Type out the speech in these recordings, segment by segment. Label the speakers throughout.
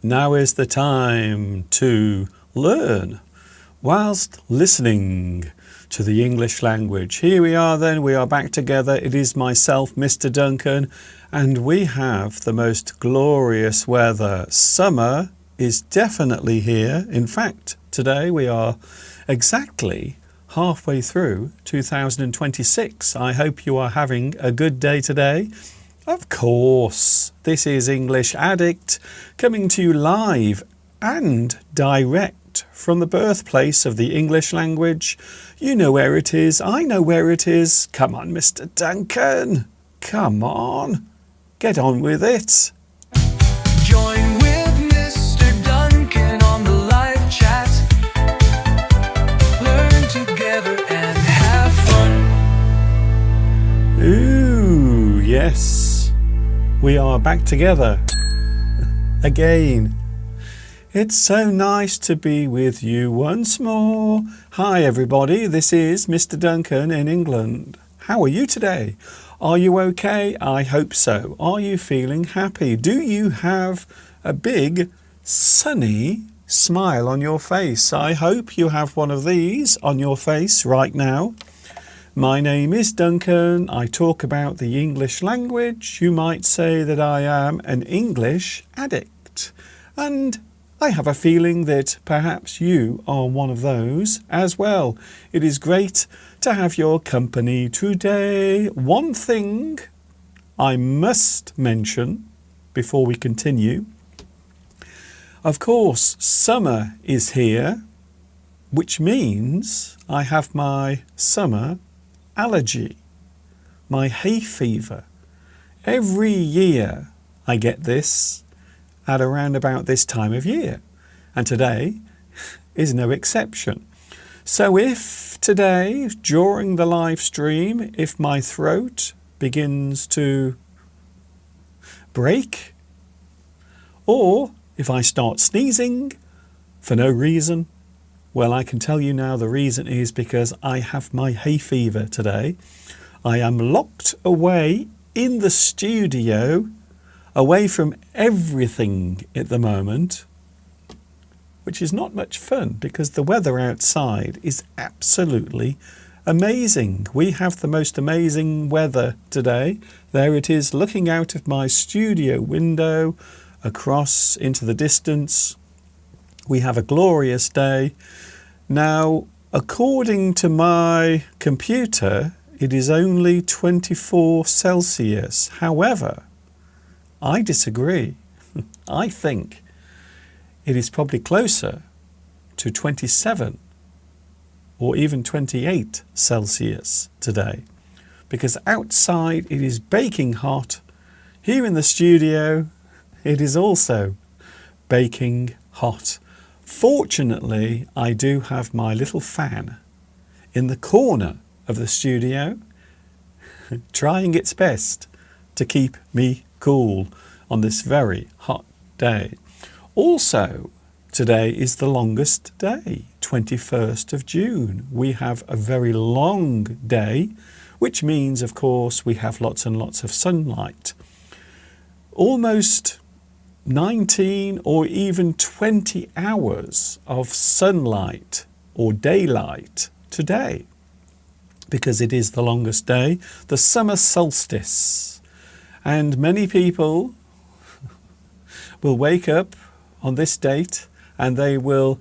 Speaker 1: Now is the time to learn whilst listening to the English language. Here we are then, we are back together. It is myself, Mr. Duncan, and we have the most glorious weather. Summer is definitely here. In fact, today we are exactly halfway through 2026. I hope you are having a good day today. Of course, this is English Addict coming to you live and direct from the birthplace of the English language. You know where it is. I know where it is. Come on, Mr. Duncan. Come on. Get on with it.
Speaker 2: Join with Mr. Duncan on the live chat. Learn together and have fun.
Speaker 1: Ooh, yes. We are back together again. It's so nice to be with you once more. Hi everybody, this is Mr. Duncan in England. How are you today? Are you okay? I hope so. Are you feeling happy? Do you have a big sunny smile on your face? I hope you have one of these on your face right now. My name is Duncan. I talk about the English language. You might say that I am an English addict. And I have a feeling that perhaps you are one of those as well. It is great to have your company today. One thing I must mention before we continue. Of course, summer is here, which means I have my summer allergy, my hay fever. Every year I get this at around about this time of year, and today is no exception. So if today during the live stream, if my throat begins to break, or if I start sneezing for no reason, well, I can tell you now the reason is because I have my hay fever today. I am locked away in the studio, away from everything at the moment, which is not much fun because the weather outside is absolutely amazing. We have the most amazing weather today. There it is, looking out of my studio window across into the distance. We have a glorious day. Now, according to my computer, it is only 24 Celsius. However, I disagree. I think it is probably closer to 27 or even 28 Celsius today, because outside it is baking hot. Here in the studio, it is also baking hot. Fortunately, I do have my little fan in the corner of the studio, trying its best to keep me cool on this very hot day. Also, today is the longest day, 21st of June. We have a very long day, which means, of course, we have lots and lots of sunlight. Almost 19 or even 20 hours of sunlight or daylight today, because it is the longest day, the summer solstice. And many people will wake up on this date and they will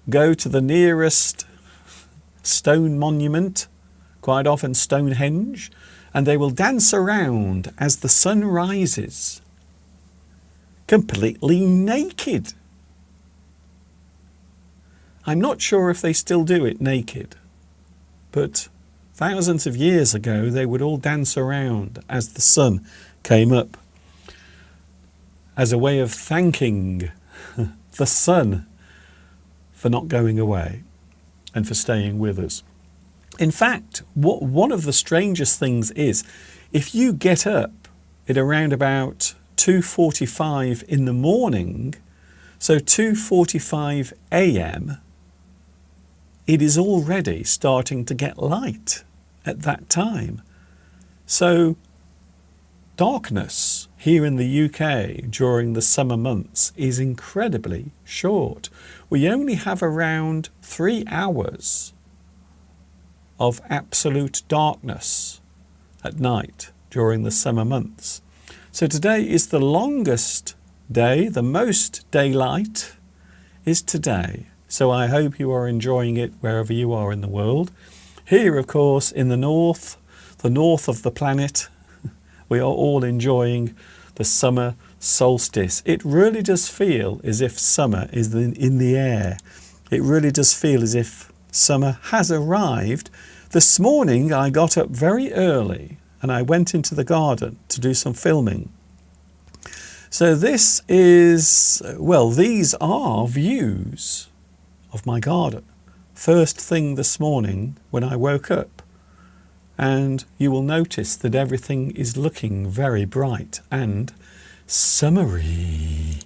Speaker 1: go to the nearest stone monument, quite often Stonehenge, and they will dance around as the sun rises, completely naked. I'm not sure if they still do it naked, but thousands of years ago they would all dance around as the sun came up, as a way of thanking the sun for not going away and for staying with us. In fact, one of the strangest things is, if you get up at around about 2:45 in the morning, so 2:45 a.m., it is already starting to get light at that time. So darkness here in the UK during the summer months is incredibly short. We only have around 3 hours of absolute darkness at night during the summer months. So today is the longest day, the most daylight is today. So I hope you are enjoying it wherever you are in the world. Here, of course, in the north of the planet, we are all enjoying the summer solstice. It really does feel as if summer is in the air. It really does feel as if summer has arrived. This morning I got up very early and I went into the garden to do some filming. So this is, well, these are views of my garden. First thing this morning when I woke up. And you will notice that everything is looking very bright and summery.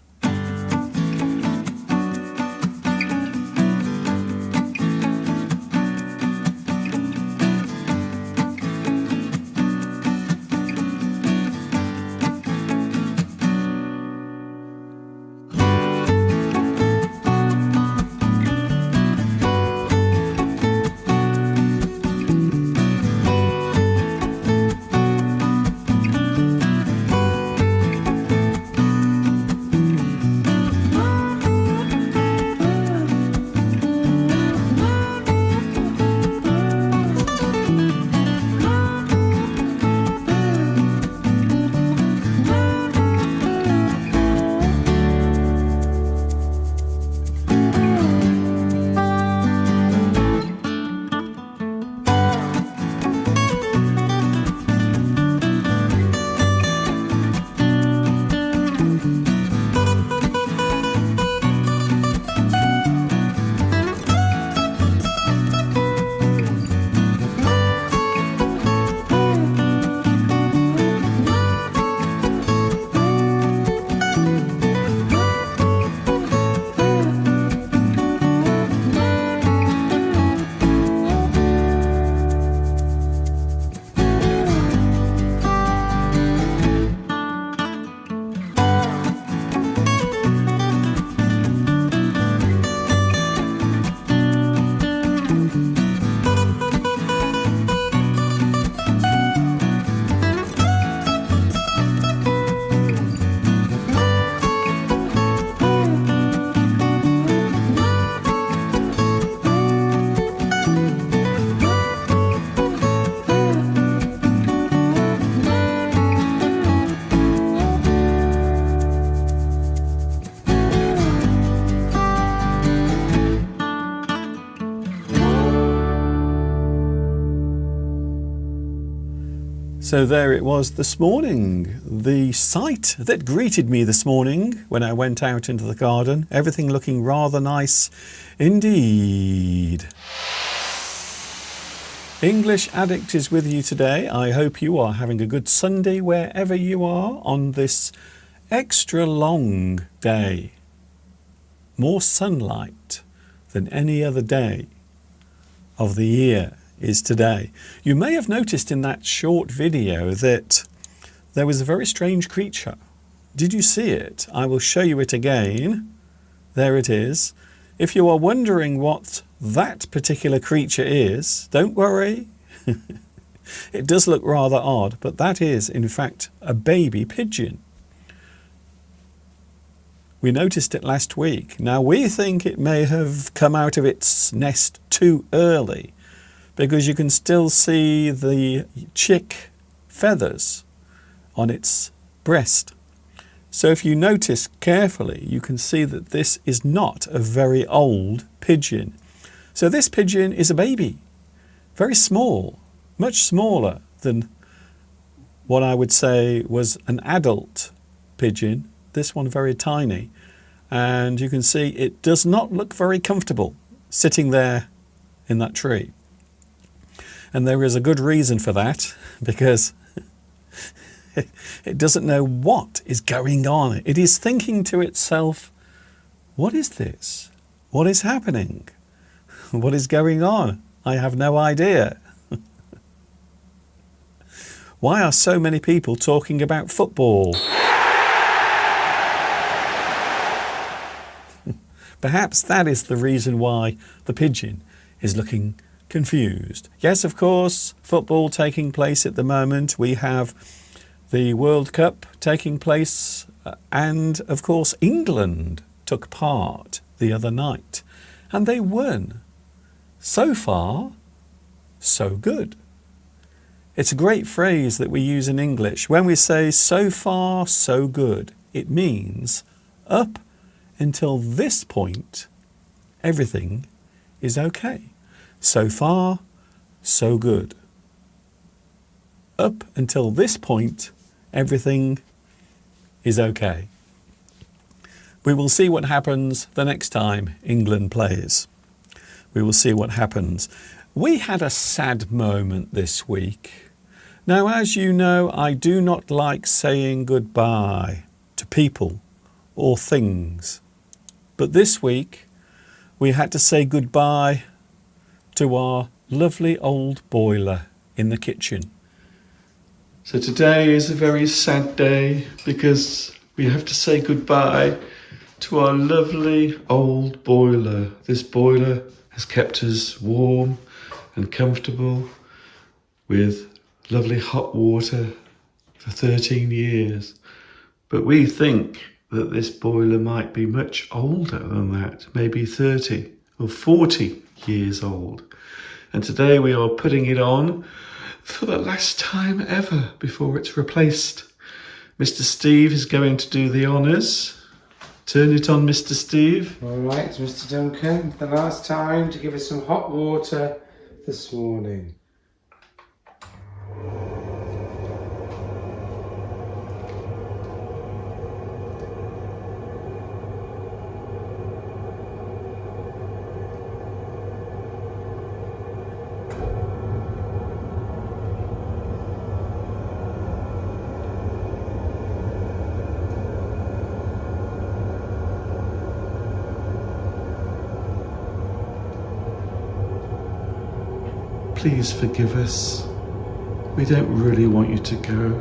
Speaker 1: So there it was this morning, the sight that greeted me this morning when I went out into the garden. Everything looking rather nice indeed. English Addict is with you today. I hope you are having a good Sunday wherever you are on this extra long day. More sunlight than any other day of the year is today. You may have noticed in that short video that there was a very strange creature. Did you see it? I will show you it again. There it is. If you are wondering what that particular creature is, don't worry. It does look rather odd, but that is in fact a baby pigeon. We noticed it last week. Now we think it may have come out of its nest too early, because you can still see the chick feathers on its breast. So if you notice carefully, you can see that this is not a very old pigeon. So this pigeon is a baby, very small, much smaller than what I would say was an adult pigeon. This one very tiny. And you can see it does not look very comfortable sitting there in that tree. And there is a good reason for that, because it doesn't know what is going on. It is thinking to itself, what is this? What is happening? What is going on? I have no idea. Why are so many people talking about football? Perhaps that is the reason why the pigeon is looking confused. Yes, of course, football taking place at the moment. We have the World Cup taking place, and of course England took part the other night and they won. So far, so good. It's a great phrase that we use in English. When we say so far, so good, it means up until this point, everything is okay. So far, so good. Up until this point, everything is okay. We will see what happens the next time England plays. We will see what happens. We had a sad moment this week. Now, as you know, I do not like saying goodbye to people or things. But this week, we had to say goodbye to our lovely old boiler in the kitchen. So today is a very sad day because we have to say goodbye to our lovely old boiler. This boiler has kept us warm and comfortable with lovely hot water for 13 years. But we think that this boiler might be much older than that, maybe 30 or 40 years old. And today we are putting it on for the last time ever before it's replaced. Mr. Steve is going to do the honours. Turn it on, Mr. Steve.
Speaker 3: All right, Mr. Duncan, the last time to give us some hot water this morning.
Speaker 1: Please forgive us. We don't really want you to go.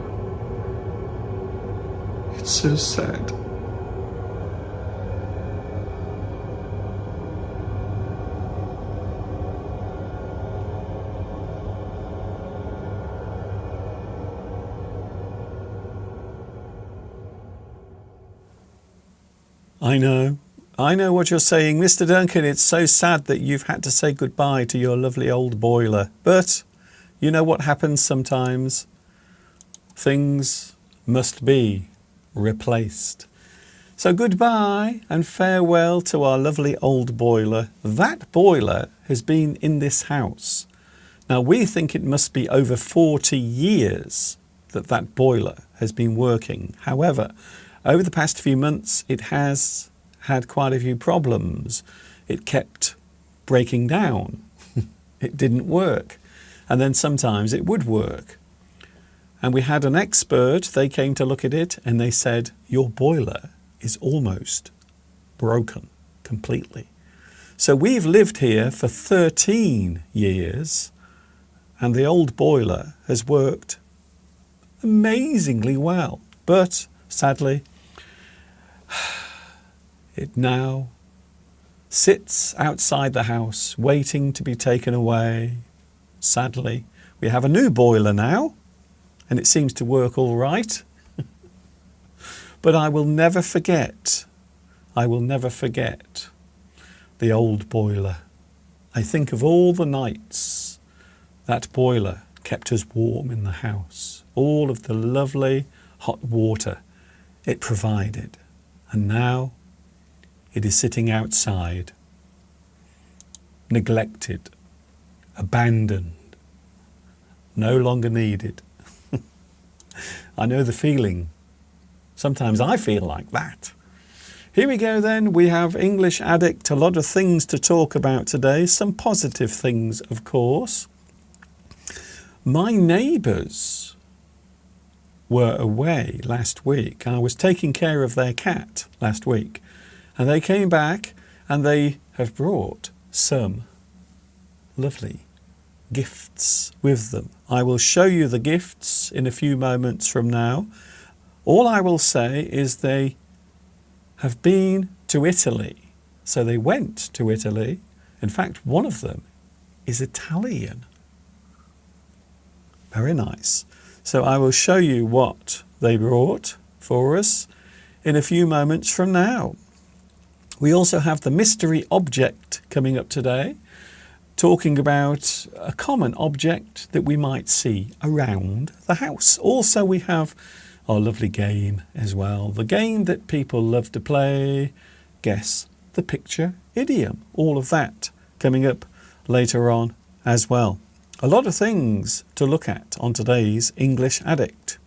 Speaker 1: It's so sad. I know what you're saying. Mr. Duncan, it's so sad that you've had to say goodbye to your lovely old boiler. But you know what happens sometimes? Things must be replaced. So goodbye and farewell to our lovely old boiler. That boiler has been in this house. Now we think it must be over 40 years that boiler has been working. However, over the past few months, it has had quite a few problems. It kept breaking down. It didn't work. And then sometimes it would work. And we had an expert, they came to look at it and they said, your boiler is almost broken completely. So we've lived here for 13 years and the old boiler has worked amazingly well. But sadly, it now sits outside the house waiting to be taken away. Sadly, we have a new boiler now and it seems to work all right. But I will never forget the old boiler. I think of all the nights that boiler kept us warm in the house, all of the lovely hot water it provided. And now it is sitting outside, neglected, abandoned, no longer needed. I know the feeling. Sometimes I feel like that. Here we go then. We have English Addict, a lot of things to talk about today. Some positive things, of course. My neighbours were away last week. I was taking care of their cat last week. And they came back and they have brought some lovely gifts with them. I will show you the gifts in a few moments from now. All I will say is they have been to Italy. So they went to Italy. In fact, one of them is Italian. Very nice. So I will show you what they brought for us in a few moments from now. We also have the mystery object coming up today, talking about a common object that we might see around the house. Also, we have our lovely game as well. The game that people love to play, Guess the Picture Idiom. All of that coming up later on as well. A lot of things to look at on today's English Addict.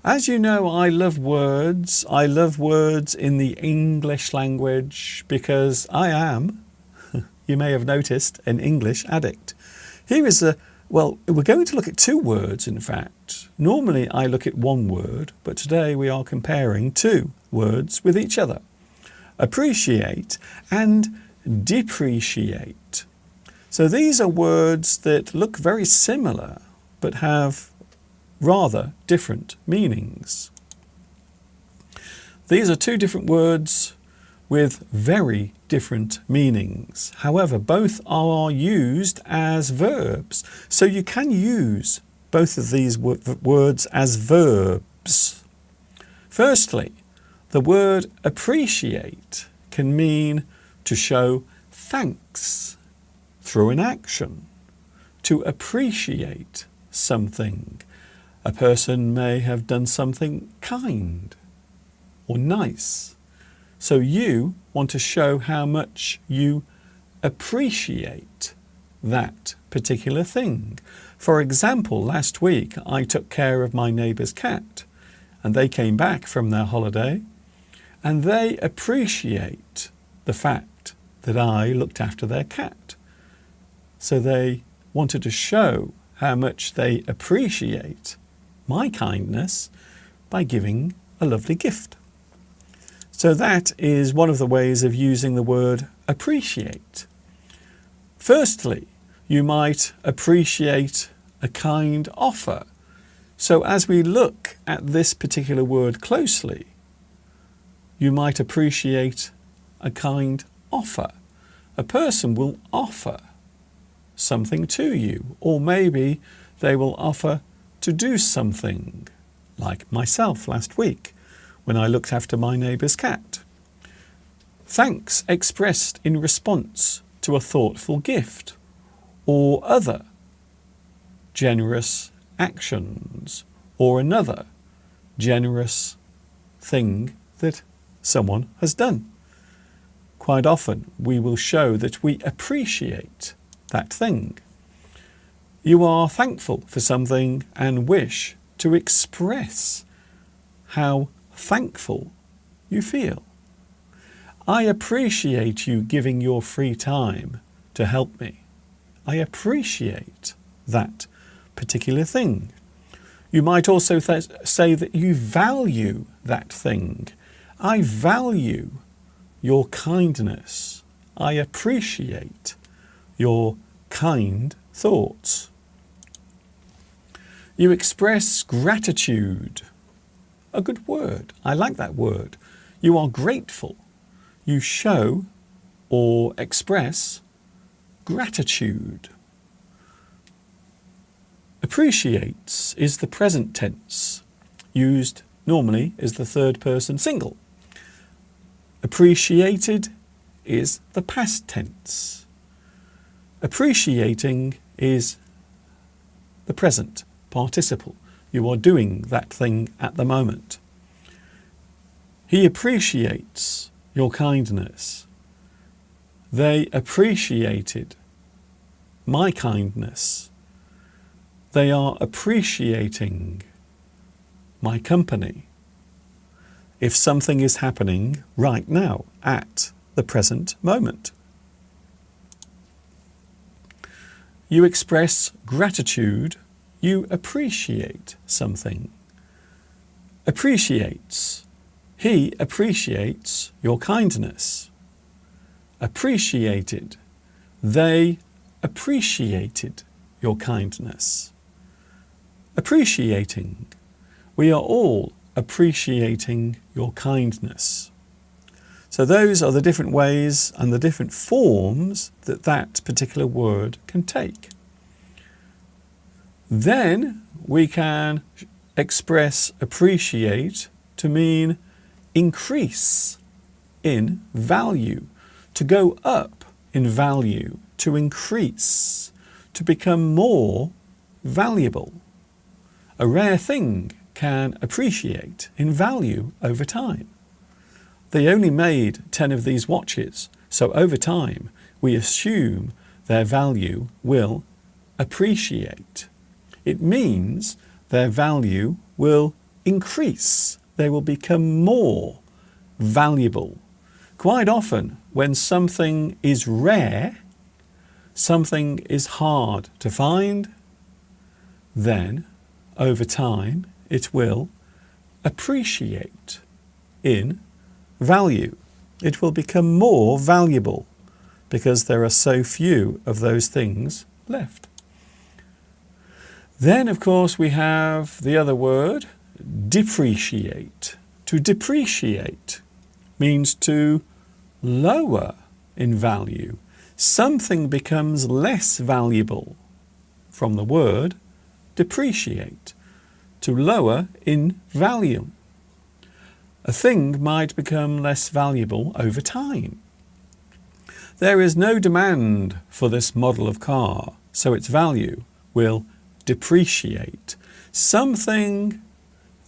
Speaker 1: As you know, I love words. I love words in the English language because I am, you may have noticed, an English addict. Here is well, we're going to look at two words, in fact. Normally I look at one word, but today we are comparing two words with each other. Appreciate and depreciate. So these are words that look very similar, but have rather different meanings. These are two different words with very different meanings. However, both are used as verbs. So you can use both of these words as verbs. Firstly, the word appreciate can mean to show thanks through an action. To appreciate something. A person may have done something kind or nice. So you want to show how much you appreciate that particular thing. For example, last week I took care of my neighbour's cat and they came back from their holiday and they appreciate the fact that I looked after their cat. So they wanted to show how much they appreciate my kindness by giving a lovely gift. So that is one of the ways of using the word appreciate. Firstly, you might appreciate a kind offer. So as we look at this particular word closely, you might appreciate a kind offer. A person will offer something to you, or maybe they will offer to do something, like myself last week when I looked after my neighbour's cat. Thanks expressed in response to a thoughtful gift or other generous actions or another generous thing that someone has done. Quite often we will show that we appreciate that thing. You are thankful for something and wish to express how thankful you feel. I appreciate you giving your free time to help me. I appreciate that particular thing. You might also say that you value that thing. I value your kindness. I appreciate your kind thoughts. You express gratitude. A good word. I like that word. You are grateful. You show or express gratitude. Appreciates is the present tense, used normally as the third person single. Appreciated is the past tense. Appreciating is the present participle. You are doing that thing at the moment. He appreciates your kindness. They appreciated my kindness. They are appreciating my company. If something is happening right now at the present moment. You express gratitude. You appreciate something. Appreciates. He appreciates your kindness. Appreciated. They appreciated your kindness. Appreciating. We are all appreciating your kindness. So those are the different ways and the different forms that that particular word can take. Then we can express appreciate to mean increase in value, to go up in value, to increase, to become more valuable. A rare thing can appreciate in value over time. They only made 10 of these watches, so over time we assume their value will appreciate. It means their value will increase. They will become more valuable. Quite often, when something is rare, something is hard to find, then over time it will appreciate in value. It will become more valuable because there are so few of those things left. Then, of course, we have the other word, depreciate. To depreciate means to lower in value. Something becomes less valuable from the word depreciate, to lower in value. A thing might become less valuable over time. There is no demand for this model of car, so its value will depreciate. Something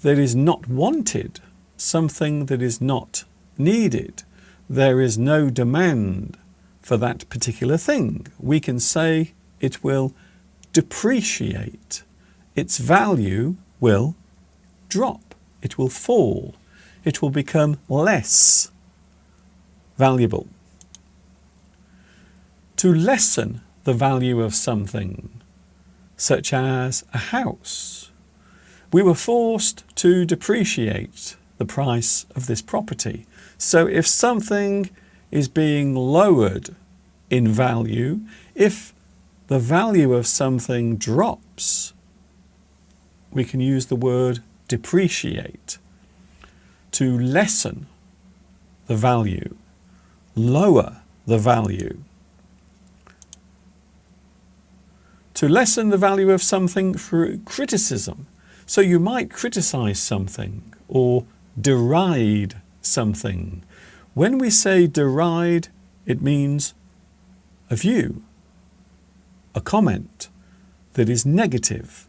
Speaker 1: that is not wanted, something that is not needed, there is no demand for that particular thing. We can say it will depreciate. Its value will drop. It will fall. It will become less valuable. To lessen the value of something, such as a house. We were forced to depreciate the price of this property. So if something is being lowered in value, if the value of something drops, we can use the word depreciate. To lessen the value, lower the value. To lessen the value of something through criticism. So you might criticize something or deride something. When we say deride, it means a view, a comment that is negative.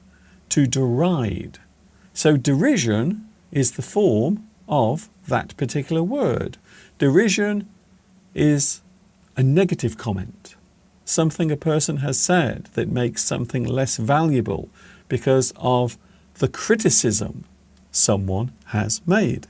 Speaker 1: To deride. So derision is the form of that particular word. Derision is a negative comment. Something a person has said that makes something less valuable because of the criticism someone has made.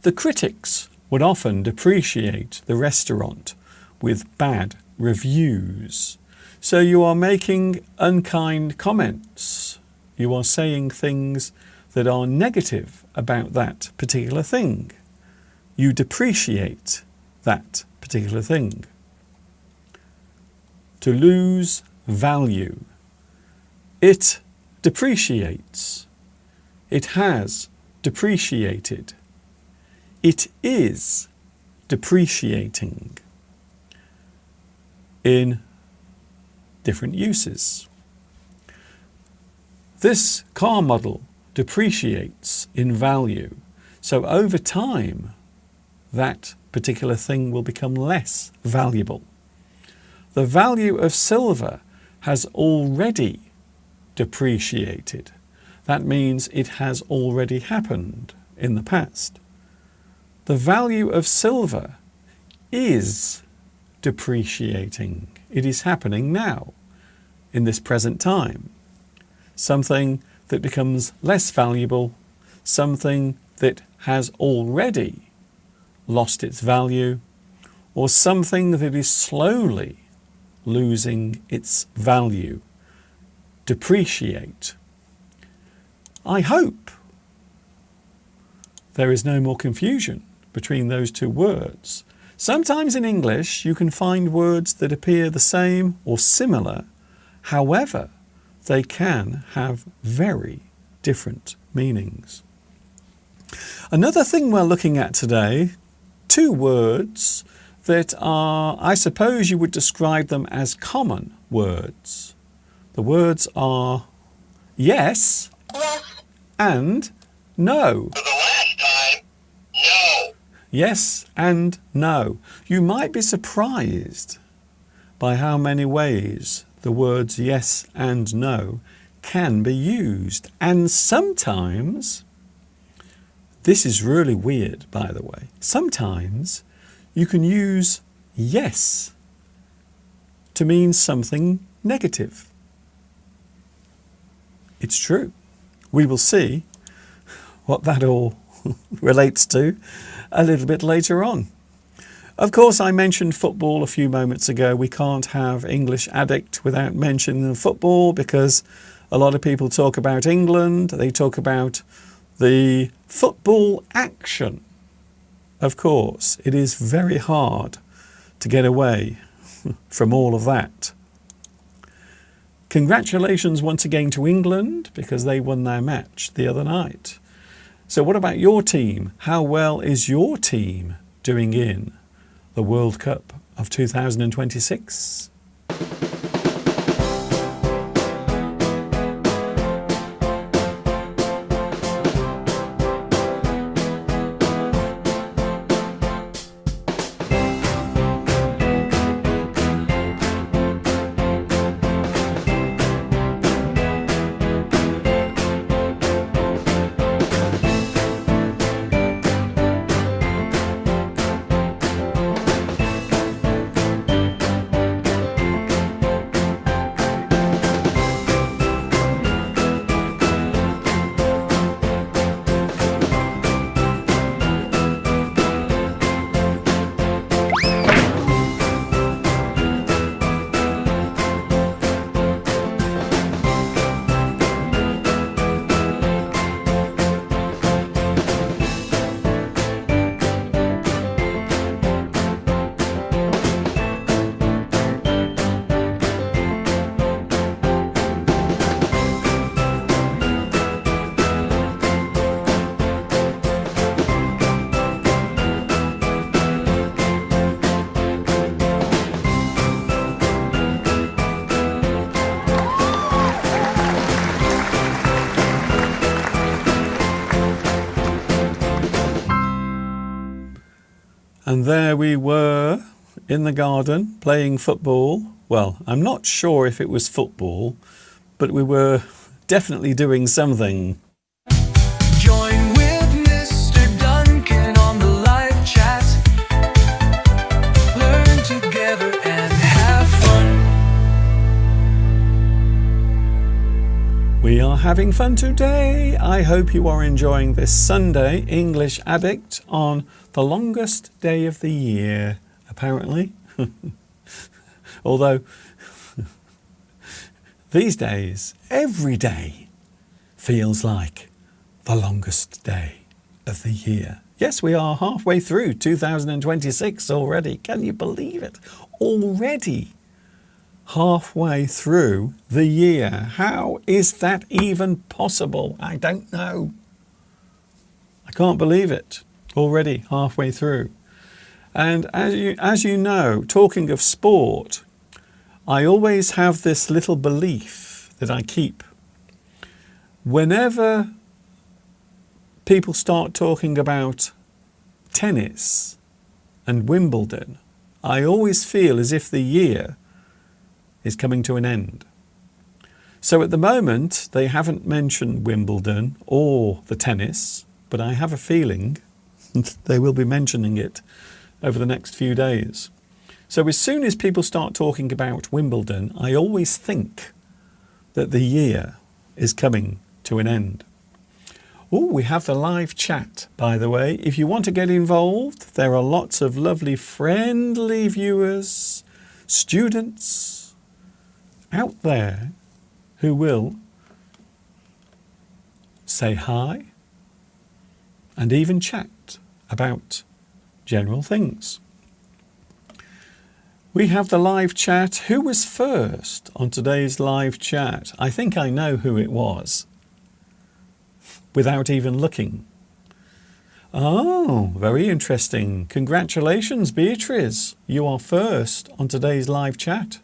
Speaker 1: The critics would often depreciate the restaurant with bad reviews. So you are making unkind comments. You are saying things that are negative about that particular thing. You depreciate that particular thing. To lose value. It depreciates. It has depreciated. It is depreciating in different uses. This car model depreciates in value. So over time, that particular thing will become less valuable. The value of silver has already depreciated. That means it has already happened in the past. The value of silver is depreciating. It is happening now, in this present time. Something that becomes less valuable, something that has already lost its value, or something that is slowly losing its value. Depreciate. I hope there is no more confusion between those two words. Sometimes in English you can find words that appear the same or similar. However, they can have very different meanings. Another thing we're looking at today, two words that are, I suppose you would describe them as common words. The words are yes and no.
Speaker 4: For the last time, no.
Speaker 1: Yes and no. You might be surprised by how many ways the words yes and no can be used. And sometimes, this is really weird, by the way, sometimes you can use yes to mean something negative. It's true. We will see what that all relates to a little bit later on. Of course, I mentioned football a few moments ago. We can't have English Addict without mentioning football, because a lot of people talk about England. They talk about the football action. Of course, it is very hard to get away from all of that. Congratulations once again to England, because they won their match the other night. So what about your team? How well is your team doing in the World Cup of 2026? And there we were in the garden playing football. Well, I'm not sure if it was football, but we were definitely doing something.
Speaker 2: Join with Mr. Duncan on the live chat. Learn together and have fun.
Speaker 1: We are having fun today. I hope you are enjoying this Sunday English Addict on the longest day of the year, apparently. Although these days, every day feels like the longest day of the year. Yes, we are halfway through 2026 already. Can you believe it? Already halfway through the year. How is that even possible? I don't know. I can't believe it. Already halfway through. And as you know, talking of sport, I always have this little belief that I keep. Whenever people start talking about tennis and Wimbledon, I always feel as if the year is coming to an end. So at the moment, they haven't mentioned Wimbledon or the tennis, but I have a feeling they will be mentioning it over the next few days. So as soon as people start talking about Wimbledon, I always think that the year is coming to an end. Oh, we have the live chat, by the way. If you want to get involved, there are lots of lovely, friendly viewers, students out there who will say hi and even chat about general things. We have the live chat. Who was first on today's live chat? I think I know who it was without even looking. Oh, very interesting. Congratulations, Beatrice. You are first on today's live chat.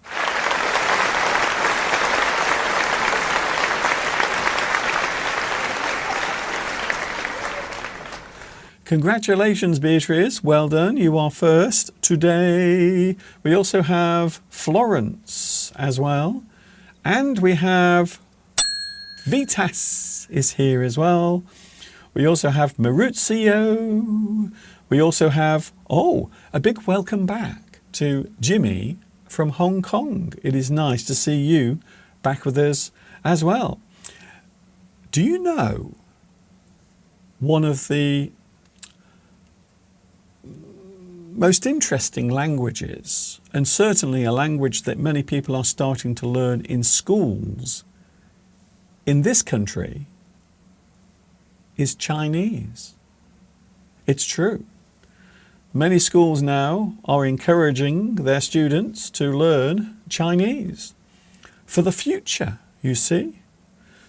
Speaker 1: Congratulations, Beatrice. Well done. You are first today. We also have Florence as well. And we have Vitas is here as well. We also have Maurizio. We also have, a big welcome back to Jimmy from Hong Kong. It is nice to see you back with us as well. Do you know one of the most interesting languages, and certainly a language that many people are starting to learn in schools in this country, is Chinese? It's true. Many schools now are encouraging their students to learn Chinese for the future, you see.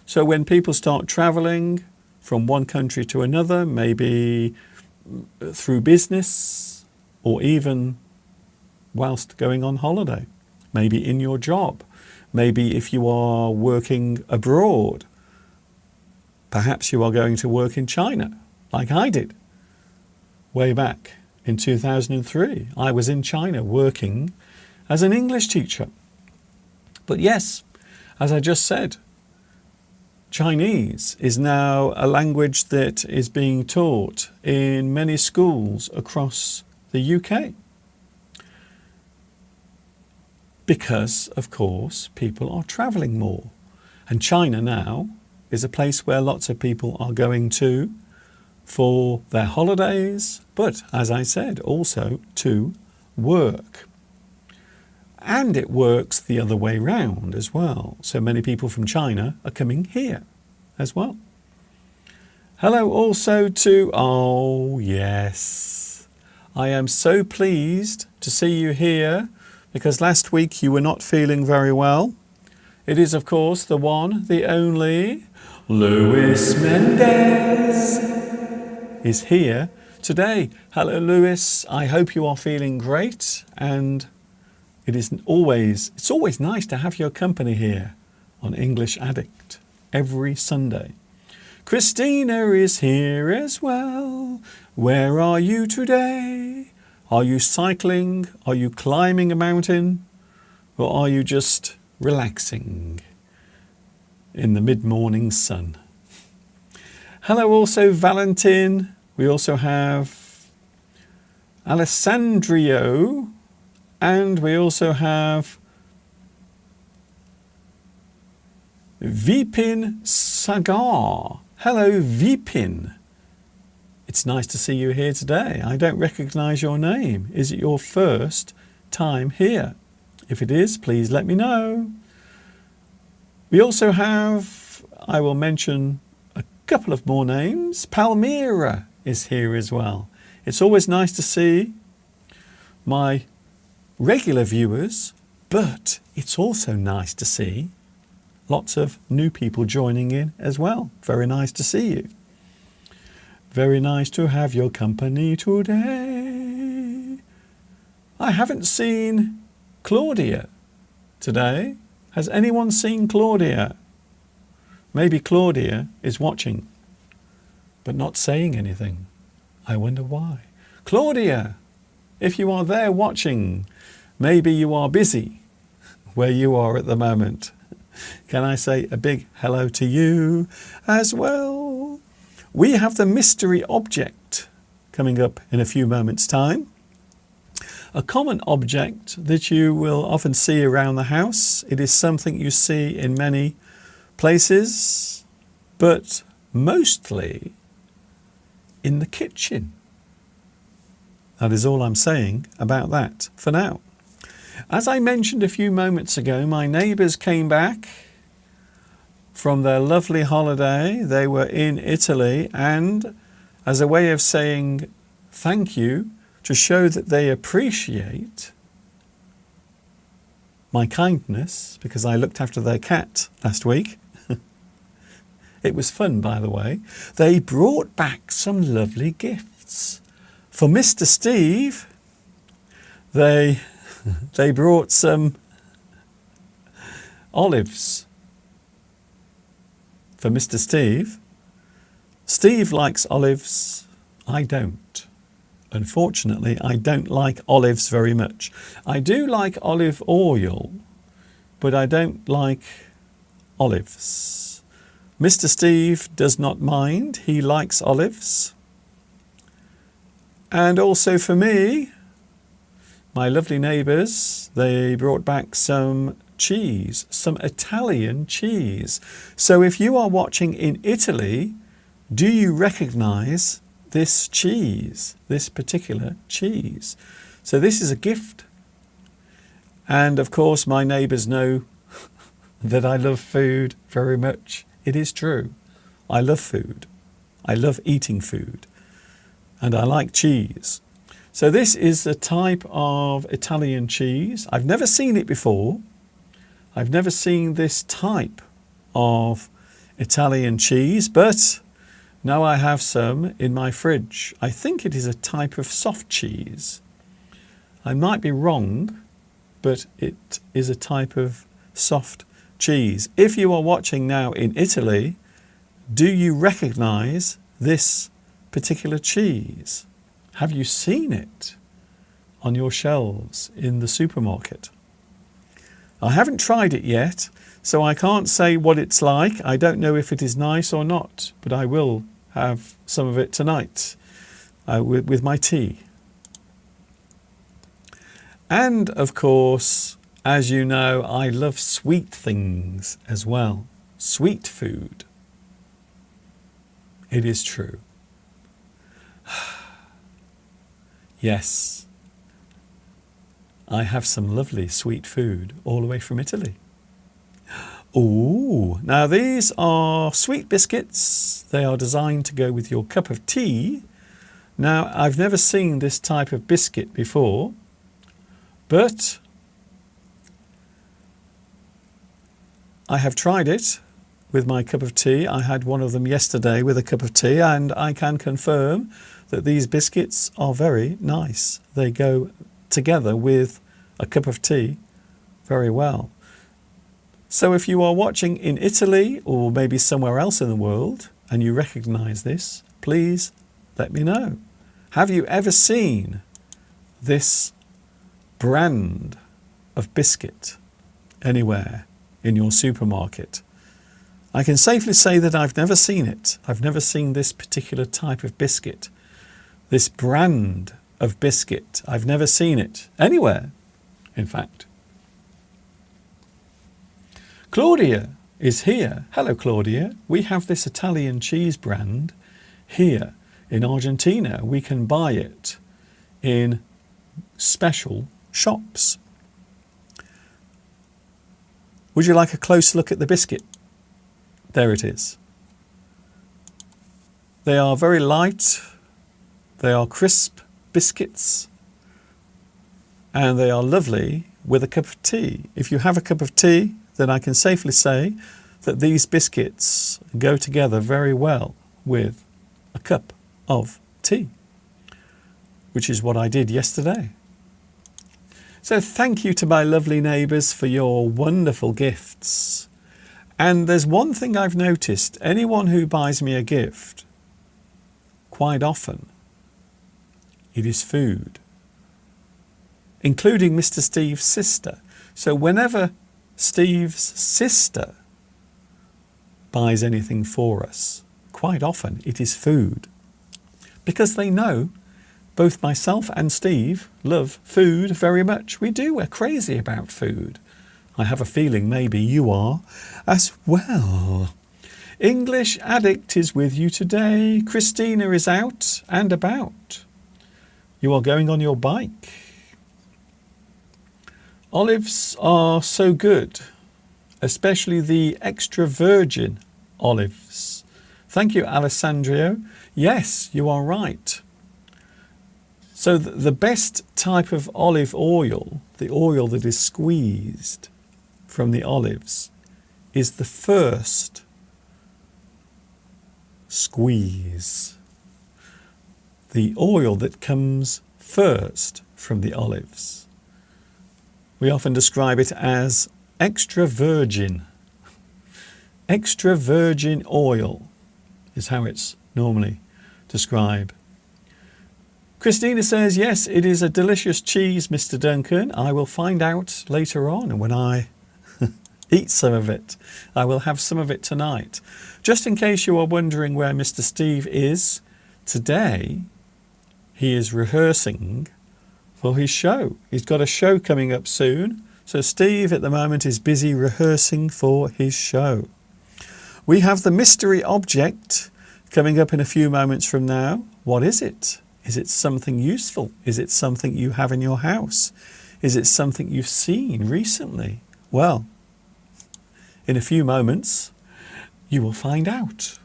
Speaker 1: So when people start traveling from one country to another, maybe through business, or even whilst going on holiday, maybe in your job, maybe if you are working abroad, perhaps you are going to work in China, like I did way back in 2003. I was in China working as an English teacher. But yes, as I just said, Chinese is now a language that is being taught in many schools across the UK. Because, of course, people are travelling more. And China now is a place where lots of people are going to for their holidays, but, as I said, also to work. And it works the other way round as well. So many people from China are coming here as well. Hello also to, oh yes, I am so pleased to see you here because last week you were not feeling very well. It is, of course, the one, the only, Luis Mendez is here today. Hello, Luis. I hope you are feeling great, and it's always nice to have your company here on English Addict every Sunday. Christina is here as well. Where are you today? Are you cycling? Are you climbing a mountain? Or are you just relaxing in the mid-morning sun? Hello also Valentin. We also have Alessandro. And we also have Vipin Sagar. Hello, Vipin. It's nice to see you here today. I don't recognize your name. Is it your first time here? If it is, please let me know. We also have, I will mention a couple of more names. Palmyra is here as well. It's always nice to see my regular viewers, but it's also nice to see lots of new people joining in as well. Very nice to see you. Very nice to have your company today. I haven't seen Claudia today. Has anyone seen Claudia? Maybe Claudia is watching, but not saying anything. I wonder why. Claudia, if you are there watching, maybe you are busy where you are at the moment. Can I say a big hello to you as well? We have the mystery object coming up in a few moments' time. A common object that you will often see around the house. It is something you see in many places, but mostly in the kitchen. That is all I'm saying about that for now. As I mentioned a few moments ago, my neighbours came back from their lovely holiday. They were in Italy, and as a way of saying thank you, to show that they appreciate my kindness because I looked after their cat last week. It was fun, by the way. They brought back some lovely gifts. For Mr. Steve, they brought some olives. For Mr. Steve. Steve likes olives. I don't. Unfortunately, I don't like olives very much. I do like olive oil, but I don't like olives. Mr. Steve does not mind. He likes olives. And also for me, my lovely neighbours, they brought back some cheese, some Italian cheese. So if you are watching in Italy, do you recognise this cheese, this particular cheese? So this is a gift. And of course, my neighbours know that I love food very much. It is true. I love food. I love eating food. And I like cheese. So this is a type of Italian cheese. I've never seen it before. I've never seen this type of Italian cheese, but now I have some in my fridge. I think it is a type of soft cheese. I might be wrong, but it is a type of soft cheese. If you are watching now in Italy, do you recognise this particular cheese? Have you seen it on your shelves in the supermarket? I haven't tried it yet, so I can't say what it's like. I don't know if it is nice or not, but I will have some of it tonight with my tea. And of course, as you know, I love sweet things as well. Sweet food. It is true. Yes, I have some lovely sweet food all the way from Italy. Ooh, now these are sweet biscuits. They are designed to go with your cup of tea. Now, I've never seen this type of biscuit before, but I have tried it with my cup of tea. I had one of them yesterday with a cup of tea, and I can confirm that these biscuits are very nice. They go together with a cup of tea very well. So if you are watching in Italy or maybe somewhere else in the world and you recognise this, please let me know. Have you ever seen this brand of biscuit anywhere in your supermarket? I can safely say that I've never seen it. I've never seen this particular type of biscuit. This brand of biscuit. I've never seen it anywhere, in fact. Claudia is here. Hello, Claudia. We have this Italian cheese brand here in Argentina. We can buy it in special shops. Would you like a close look at the biscuit? There it is. They are very light. They are crisp biscuits. And they are lovely with a cup of tea. If you have a cup of tea, then I can safely say that these biscuits go together very well with a cup of tea, which is what I did yesterday. So thank you to my lovely neighbours for your wonderful gifts. And there's one thing I've noticed. Anyone who buys me a gift, quite often, it is food, including Mr. Steve's sister. So whenever Steve's sister buys anything for us, quite often it is food. Because they know both myself and Steve love food very much. We do. We're crazy about food. I have a feeling maybe you are as well. English Addict is with you today. Christina is out and about. You are going on your bike. Olives are so good, especially the extra virgin olives. Thank you, Alessandro. Yes, you are right. So the best type of olive oil, the oil that is squeezed from the olives, is the first squeeze. The oil that comes first from the olives. We often describe it as extra virgin. Extra virgin oil is how it's normally described. Christina says, yes, it is a delicious cheese, Mr. Duncan. I will find out later on when I eat some of it. I will have some of it tonight. Just in case you are wondering where Mr. Steve is, today he is rehearsing for his show. He's got a show coming up soon. So Steve at the moment is busy rehearsing for his show. We have the mystery object coming up in a few moments from now. What is it? Is it something useful? Is it something you have in your house? Is it something you've seen recently? Well, in a few moments, you will find out.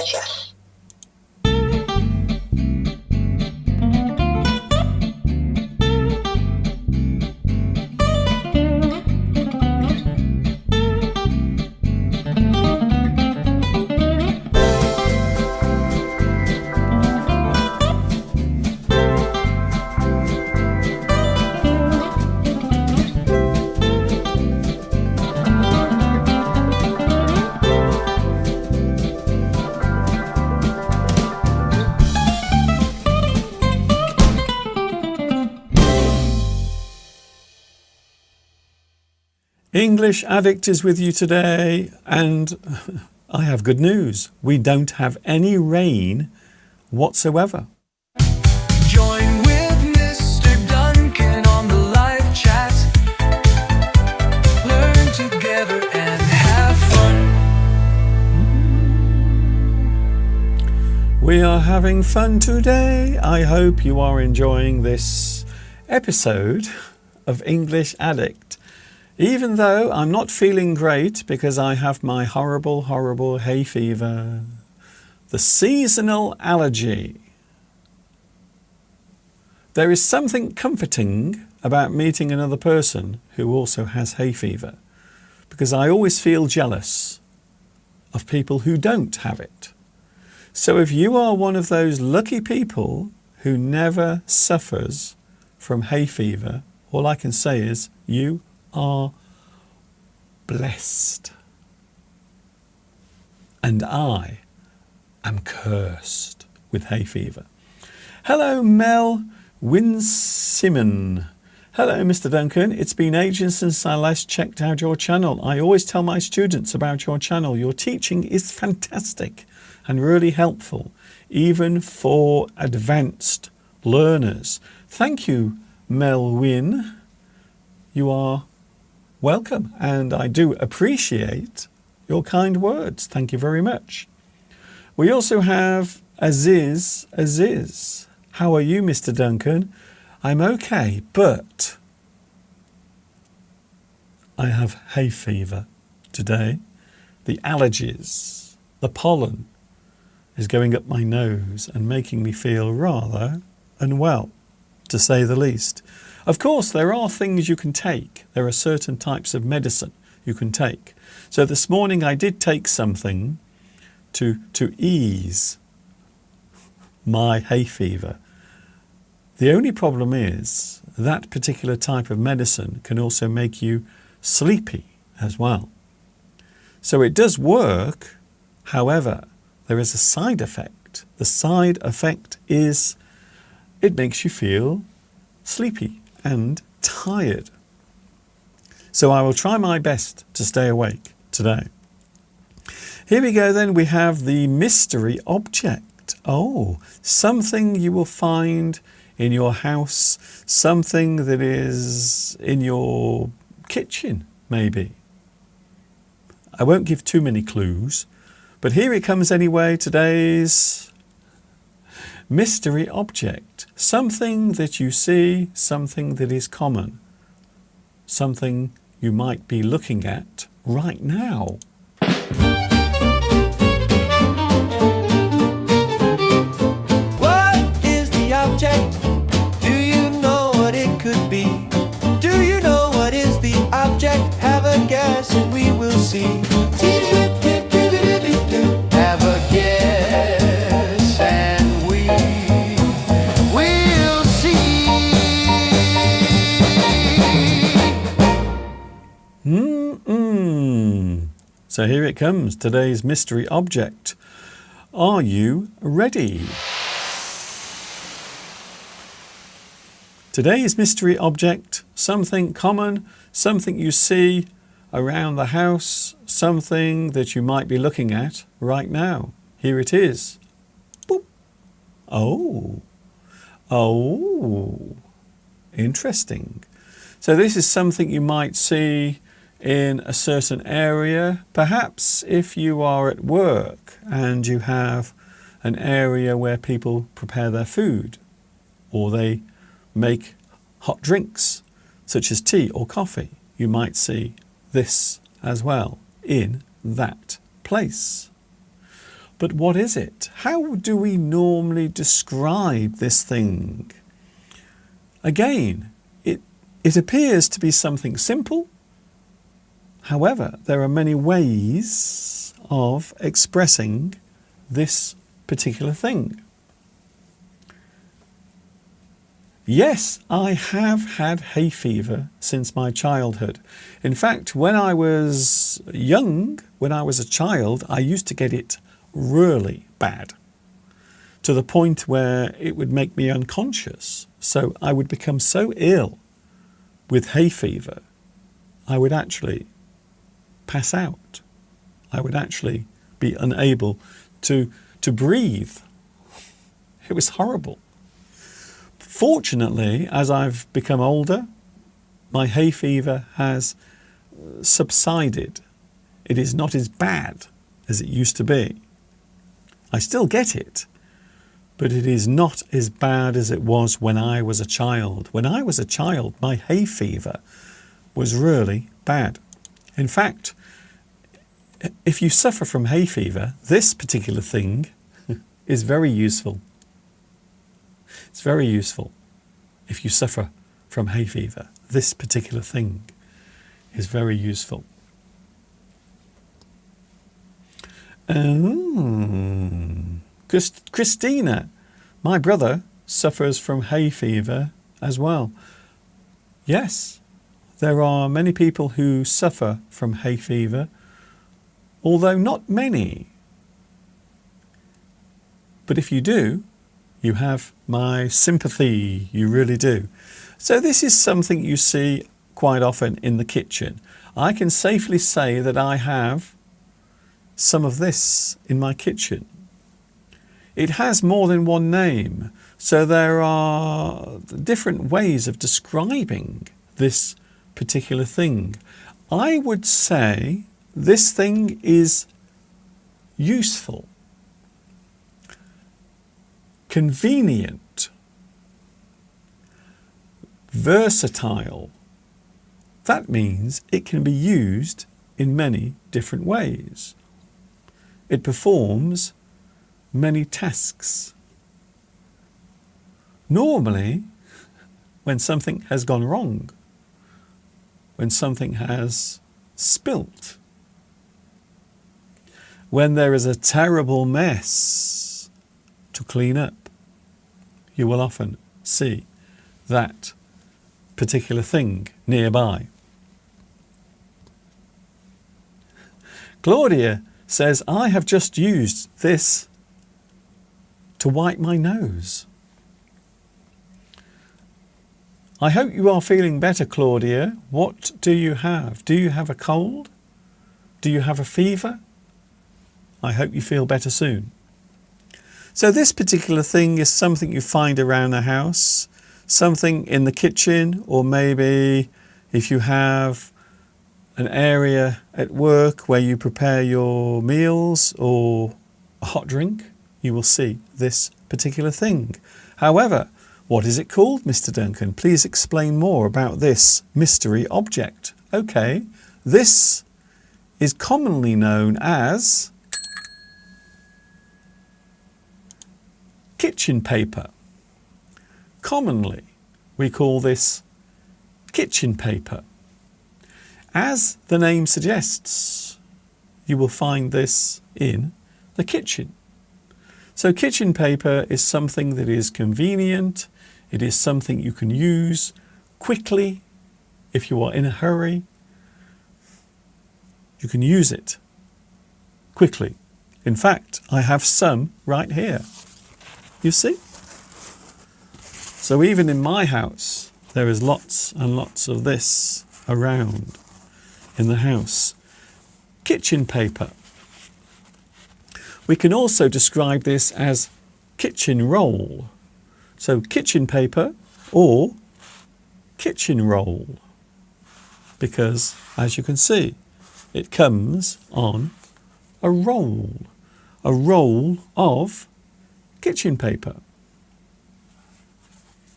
Speaker 4: Yes.
Speaker 1: English Addict is with you today, and I have good news. We don't have any rain whatsoever.
Speaker 2: Join with Mr. Duncan on the live chat. Learn together and have fun.
Speaker 1: We are having fun today. I hope you are enjoying this episode of English Addict. Even though I'm not feeling great because I have my horrible hay fever, the seasonal allergy. There is something comforting about meeting another person who also has hay fever, because I always feel jealous of people who don't have it. So if you are one of those lucky people who never suffers from hay fever, all I can say is you are blessed. And I am cursed with hay fever. Hello, Mel Winsimon. Hello, Mr. Duncan. It's been ages since I last checked out your channel. I always tell my students about your channel. Your teaching is fantastic and really helpful, even for advanced learners. Thank you, Mel Win. You are welcome, and I do appreciate your kind words. Thank you very much. We also have Aziz. Aziz, how are you, Mr. Duncan? I'm okay, but I have hay fever today. The allergies, the pollen is going up my nose and making me feel rather unwell, to say the least. Of course, there are things you can take. There are certain types of medicine you can take. So this morning I did take something to ease my hay fever. The only problem is that particular type of medicine can also make you sleepy as well. So it does work, however, there is a side effect. The side effect is it makes you feel sleepy and tired. So I will try my best to stay awake today. Here we go then, we have the mystery object. Oh, something you will find in your house, something that is in your kitchen, maybe. I won't give too many clues, but here it comes anyway, today's mystery object. Something that you see, something that is common, something you might be looking at right now.
Speaker 2: What is the object? Do you know what it could be? Do you know what is the object? Have a guess and we will see. Have a guess and we will see.
Speaker 1: So here it comes, today's mystery object. Are you ready? Today's mystery object, something common, something you see around the house, something that you might be looking at right now. Here it is. Boop. Oh, interesting. So this is something you might see in a certain area. Perhaps if you are at work and you have an area where people prepare their food, or they make hot drinks such as tea or coffee, you might see this as well in that place. But what is it? How do we normally describe this thing? Again, it appears to be something simple. However, there are many ways of expressing this particular thing. Yes, I have had hay fever since my childhood. In fact, when I was young, when I was a child, I used to get it really bad, to the point where it would make me unconscious. So I would become so ill with hay fever, I would actually pass out. I would actually be unable to breathe. It was horrible. Fortunately, as I've become older, my hay fever has subsided. It is not as bad as it used to be. I still get it, but it is not as bad as it was when I was a child. When I was a child, my hay fever was really bad. In fact, if you suffer from hay fever, this particular thing is very useful. It's very useful. If you suffer from hay fever, this particular thing is very useful. Christina, my brother, suffers from hay fever as well. Yes, there are many people who suffer from hay fever, although not many. But if you do, you have my sympathy, you really do. So this is something you see quite often in the kitchen. I can safely say that I have some of this in my kitchen. It has more than one name, so there are different ways of describing this particular thing. I would say this thing is useful, convenient, versatile. That means it can be used in many different ways. It performs many tasks. Normally, when something has gone wrong, when something has spilt, when there is a terrible mess to clean up, you will often see that particular thing nearby. Claudia says, I have just used this to wipe my nose. I hope you are feeling better, Claudia. What do you have? Do you have a cold? Do you have a fever? I hope you feel better soon. So this particular thing is something you find around the house, something in the kitchen, or maybe if you have an area at work where you prepare your meals or a hot drink, you will see this particular thing. However, what is it called, Mr. Duncan? Please explain more about this mystery object. Okay, this is commonly known as kitchen paper. Commonly, we call this kitchen paper. As the name suggests, you will find this in the kitchen. So kitchen paper is something that is convenient. It is something you can use quickly if you are in a hurry. You can use it quickly. In fact, I have some right here. You see? So even in my house, there is lots and lots of this around in the house. Kitchen paper. We can also describe this as kitchen roll. So kitchen paper or kitchen roll, because as you can see, it comes on a roll of kitchen paper.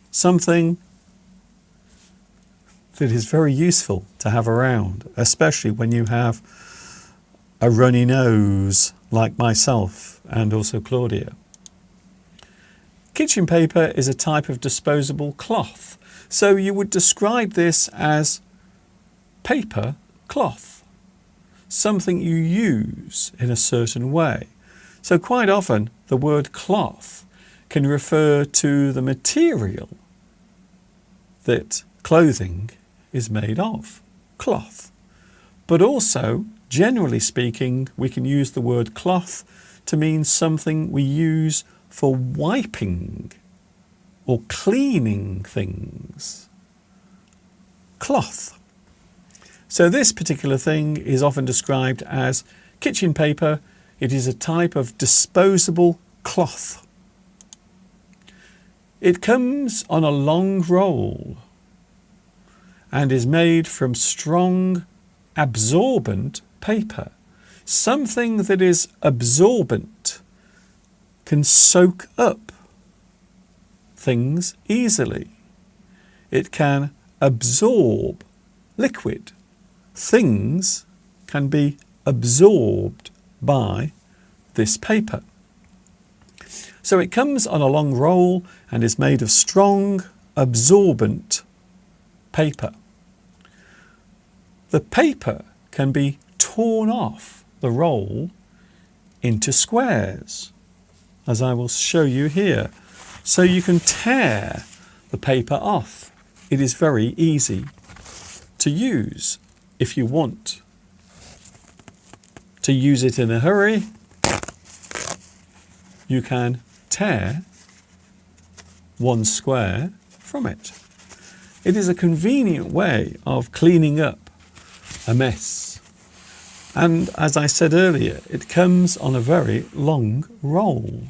Speaker 1: Something that is very useful to have around, especially when you have a runny nose like myself and also Claudia. Kitchen paper is a type of disposable cloth, so you would describe this as paper cloth, something you use in a certain way. So quite often the word cloth can refer to the material that clothing is made of, cloth. But also, generally speaking, we can use the word cloth to mean something we use for wiping or cleaning things. Cloth. So this particular thing is often described as kitchen paper. It is a type of disposable cloth. It comes on a long roll and is made from strong, absorbent paper. Something that is absorbent can soak up things easily. It can absorb liquid. Things can be absorbed by this paper. So it comes on a long roll and is made of strong, absorbent paper. The paper can be torn off the roll into squares, as I will show you here. So you can tear the paper off. It is very easy to use if you want to use it in a hurry. You can tear one square from it. It is a convenient way of cleaning up a mess. And as I said earlier, it comes on a very long roll.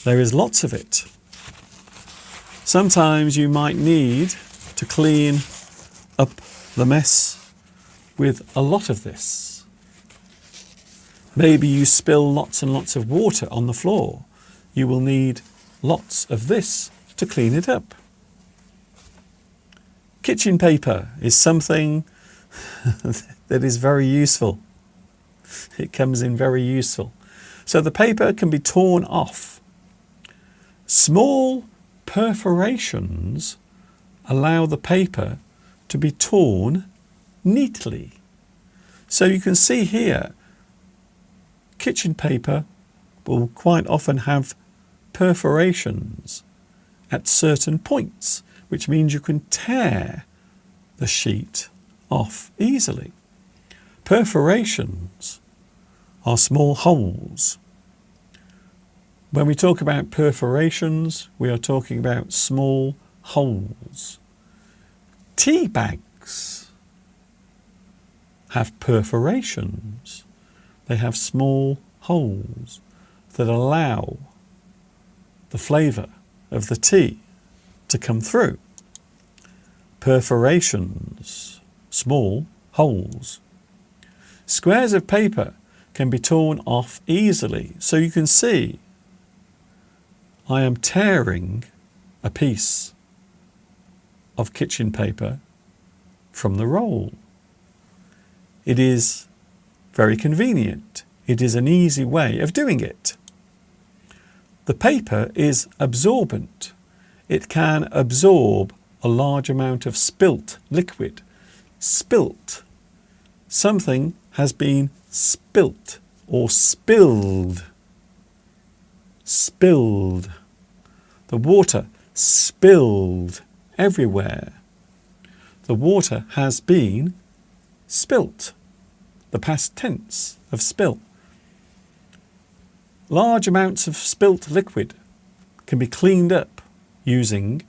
Speaker 1: There is lots of it. Sometimes you might need to clean up the mess with a lot of this. Maybe you spill lots and lots of water on the floor. You will need lots of this to clean it up. Kitchen paper is something that is very useful. It comes in very useful. So the paper can be torn off. Small perforations allow the paper to be torn neatly. So you can see here, kitchen paper will quite often have perforations, at certain points, which means you can tear the sheet off easily. Perforations are small holes. When we talk about perforations, we are talking about small holes. Tea bags have perforations. They have small holes that allow the flavour of the tea to come through. Perforations, small holes. Squares of paper can be torn off easily, so you can see I am tearing a piece of kitchen paper from the roll. It is very convenient. It is an easy way of doing it. The paper is absorbent. It can absorb a large amount of spilt liquid. Spilt. Something has been spilt or spilled. Spilled. The water spilled everywhere. The water has been spilt. The past tense of spill. Large amounts of spilt liquid can be cleaned up using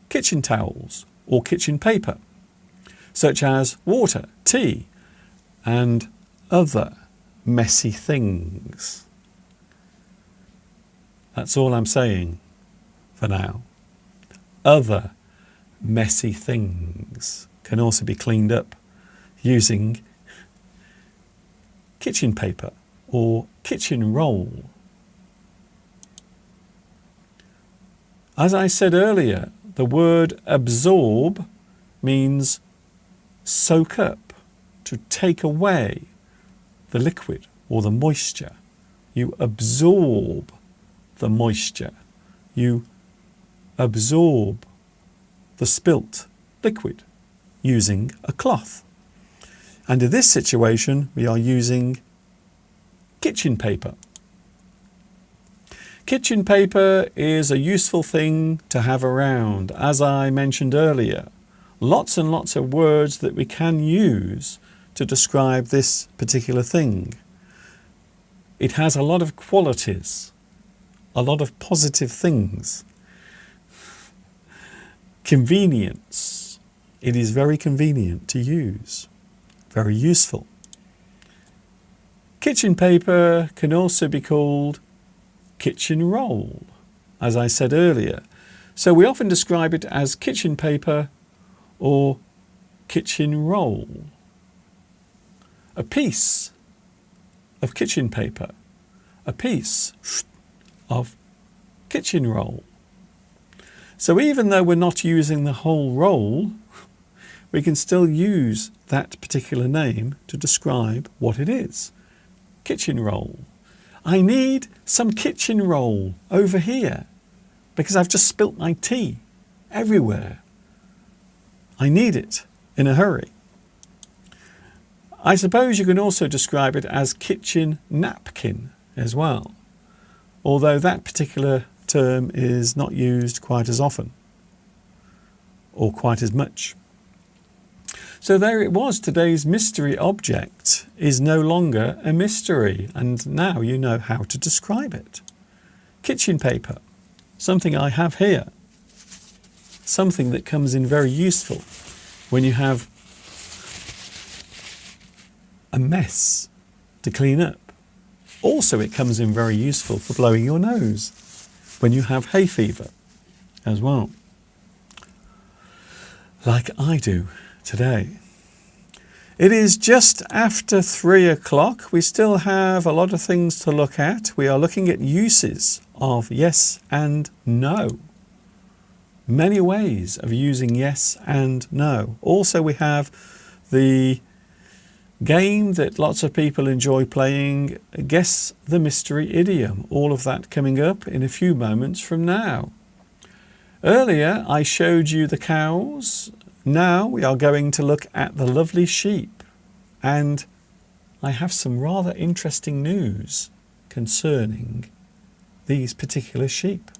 Speaker 1: kitchen towels or kitchen paper, such as water, tea, and other messy things. That's all I'm saying for now. Other messy things can also be cleaned up using kitchen paper or kitchen roll. As I said earlier, the word absorb means soak up, to take away the liquid or the moisture. You absorb the moisture. You absorb the spilt liquid using a cloth. And in this situation, we are using kitchen paper. Kitchen paper is a useful thing to have around. As I mentioned earlier, lots and lots of words that we can use to describe this particular thing. It has a lot of qualities, a lot of positive things. Convenience. It is very convenient to use, very useful. Kitchen paper can also be called kitchen roll, as I said earlier. So we often describe it as kitchen paper or kitchen roll. A piece of kitchen paper, a piece of kitchen roll. So even though we're not using the whole roll, we can still use that particular name to describe what it is. Kitchen roll. I need some kitchen roll over here because I've just spilt my tea everywhere. I need it in a hurry. I suppose you can also describe it as kitchen napkin as well, although that particular term is not used quite as often or quite as much. So there it was. Today's mystery object is no longer a mystery, and now you know how to describe it. Kitchen paper, something I have here, something that comes in very useful when you have a mess to clean up. Also, it comes in very useful for blowing your nose when you have hay fever as well, like I do today. It is just after 3 o'clock. We still have a lot of things to look at. We are looking at uses of yes and no. Many ways of using yes and no. Also, we have the game that lots of people enjoy playing, Guess the Mystery Idiom. All of that coming up in a few moments from now. Earlier, I showed you the cows. Now we are going to look at the lovely sheep, and I have some rather interesting news concerning these particular sheep.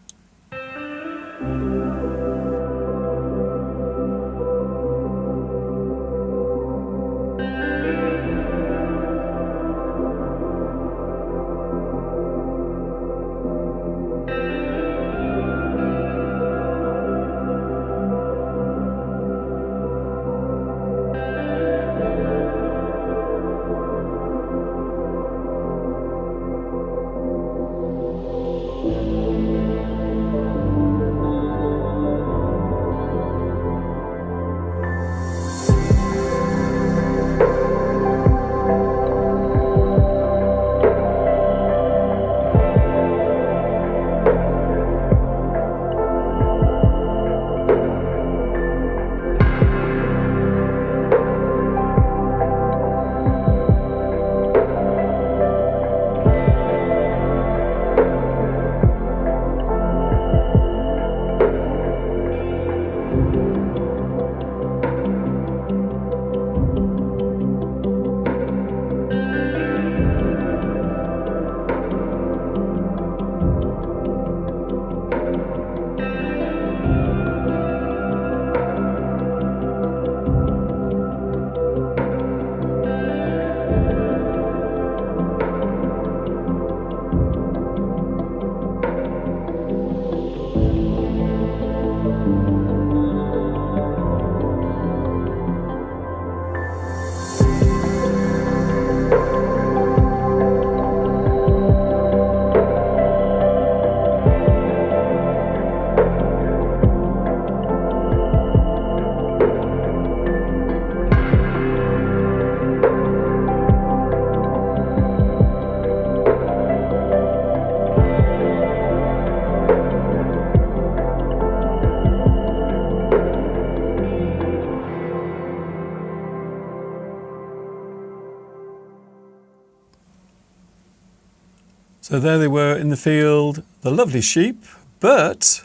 Speaker 1: So there they were in the field, the lovely sheep, but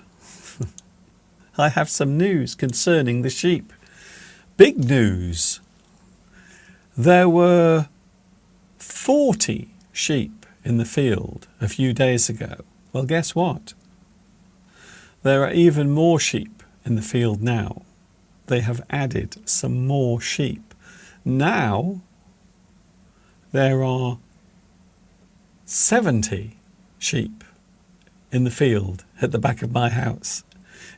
Speaker 1: I have some news concerning the sheep. Big news. There were 40 sheep in the field a few days ago. Well, guess what? There are even more sheep in the field now. They have added some more sheep. Now there are 70 sheep in the field at the back of my house.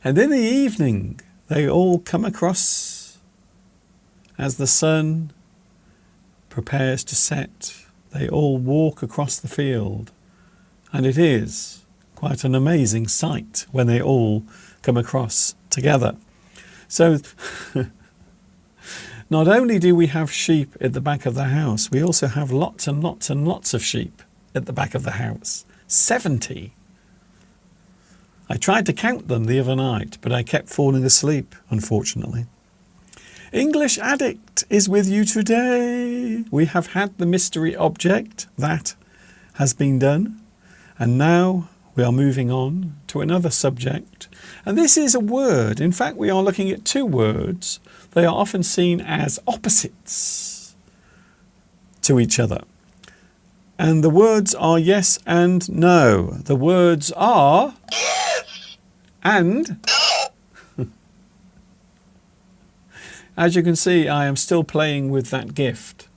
Speaker 1: And in the evening, they all come across as the sun prepares to set. They all walk across the field. And it is quite an amazing sight when they all come across together. So not only do we have sheep at the back of the house, we also have lots and lots and lots of sheep at the back of the house. 70. I tried to count them the other night, but I kept falling asleep, unfortunately. English Addict is with you today. We have had the mystery object. That has been done. And now we are moving on to another subject. And this is a word. In fact, we are looking at two words. They are often seen as opposites to each other. And the words are yes and no. The words are and. As you can see, I am still playing with that gift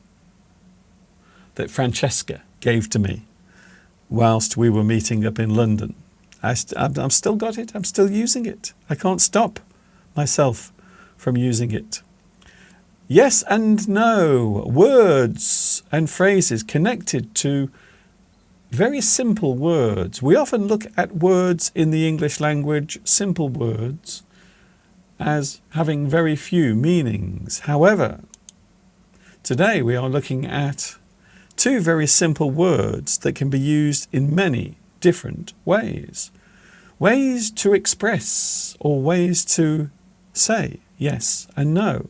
Speaker 1: that Francesca gave to me whilst we were meeting up in London. I've still got it. I'm still using it. I can't stop myself from using it. Yes and no, words and phrases connected to very simple words. We often look at words in the English language, simple words, as having very few meanings. However, today we are looking at two very simple words that can be used in many different ways. Ways to express or ways to say yes and no.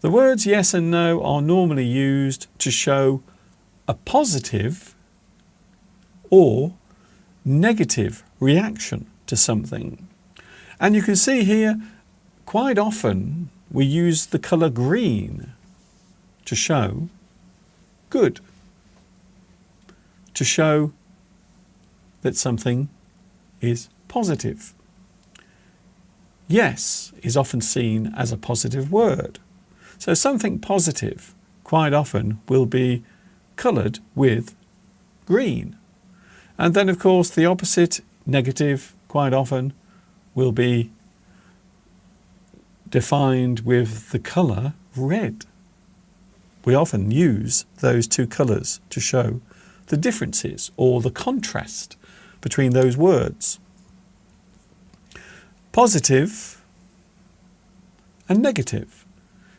Speaker 1: The words yes and no are normally used to show a positive or negative reaction to something. And you can see here, quite often we use the colour green to show good, to show that something is positive. yes is often seen as a positive word. So something positive quite often will be coloured with green. And then, of course, the opposite, negative, quite often will be defined with the colour red. We often use those two colours to show the differences or the contrast between those words. Positive and negative.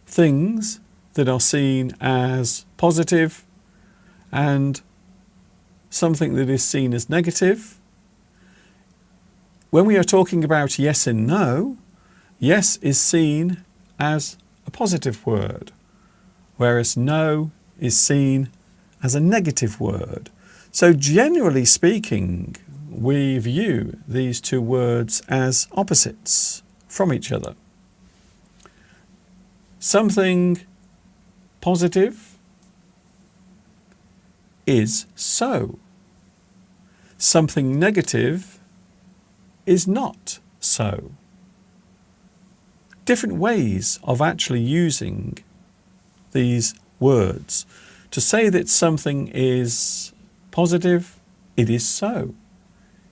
Speaker 1: Things that are seen as positive and something that is seen as negative. When we are talking about yes and no, yes is seen as a positive word, whereas no is seen as a negative word. So generally speaking, we view these two words as opposites from each other. Something positive is so. Something negative is not so. Different ways of actually using these words. To say that something is positive, it is so.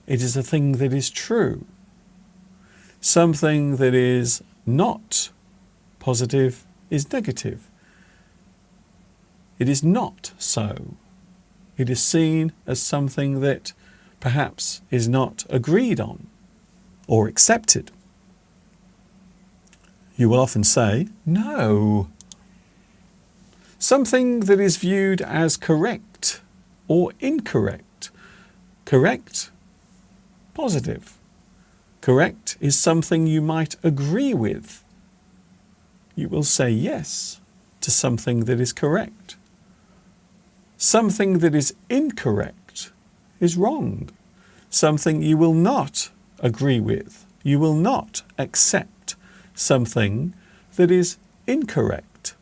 Speaker 1: It is a thing that is true. Something that is not positive is negative. It is not so. It is seen as something that perhaps is not agreed on or accepted. You will often say, no. Something that is viewed as correct or incorrect. Correct, positive. Correct is something you might agree with. You will say yes to something that is correct. Something that is incorrect is wrong. Something you will not agree with. You will not accept something that is incorrect.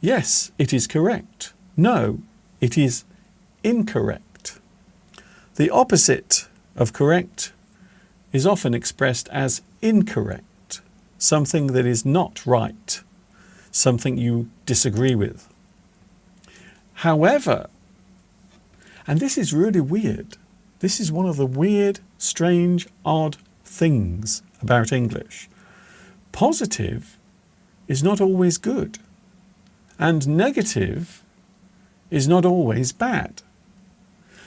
Speaker 1: Yes, it is correct. No, it is incorrect. The opposite of correct is often expressed as incorrect, something that is not right, something you disagree with. However, and this is really weird, this is one of the weird, strange, odd things about English. Positive is not always good, and negative is not always bad.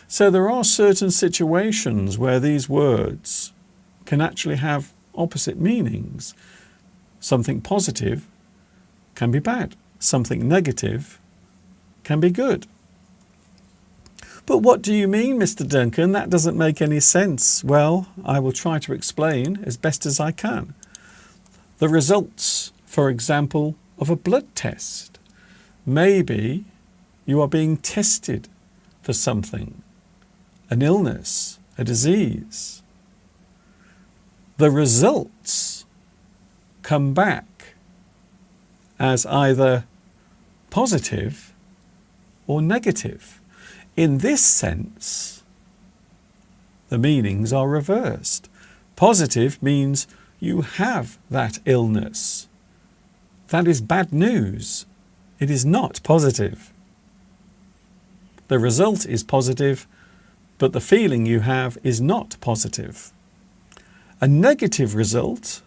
Speaker 1: So there are certain situations where these words can actually have opposite meanings. Something positive can be bad. Something negative can be good. But what do you mean, Mr. Duncan? That doesn't make any sense. Well, I will try to explain as best as I can. The results, for example, of a blood test. Maybe you are being tested for something, an illness, a disease. The results come back as either positive or negative. In this sense, the meanings are reversed. Positive means you have that illness. That is bad news. It is not positive. The result is positive, but the feeling you have is not positive. A negative result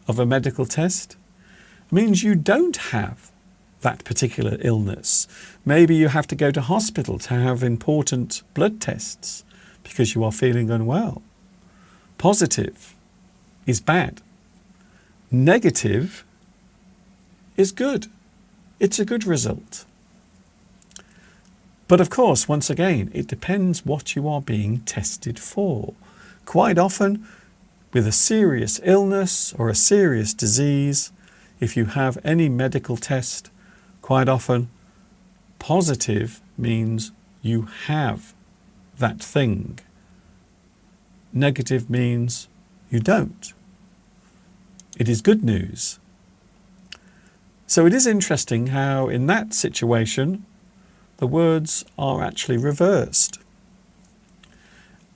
Speaker 1: of a medical test means you don't have that particular illness. Maybe you have to go to hospital to have important blood tests because you are feeling unwell. Positive is bad. Negative is good. It's a good result. But of course, once again, it depends what you are being tested for. Quite often, with a serious illness or a serious disease, if you have any medical test, quite often, positive means you have that thing. Negative means you don't. It is good news. So it is interesting how in that situation, the words are actually reversed.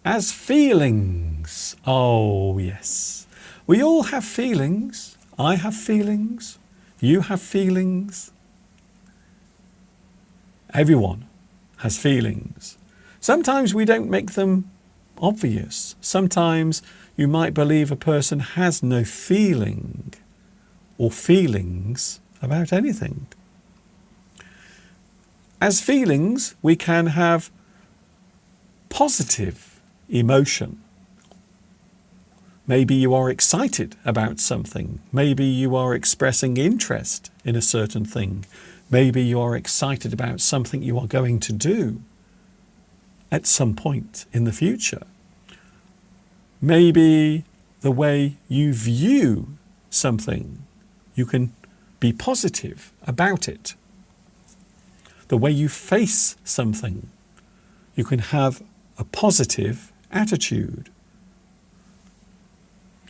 Speaker 1: As feelings, oh yes, We all have feelings. I have feelings. You have feelings. Everyone has feelings. Sometimes we don't make them obvious. Sometimes you might believe a person has no feeling or feelings about anything. As feelings, we can have positive emotion. Maybe you are excited about something. Maybe you are expressing interest in a certain thing. Maybe you are excited about something you are going to do at some point in the future. Maybe the way you view something, you can be positive about it. The way you face something, you can have a positive attitude.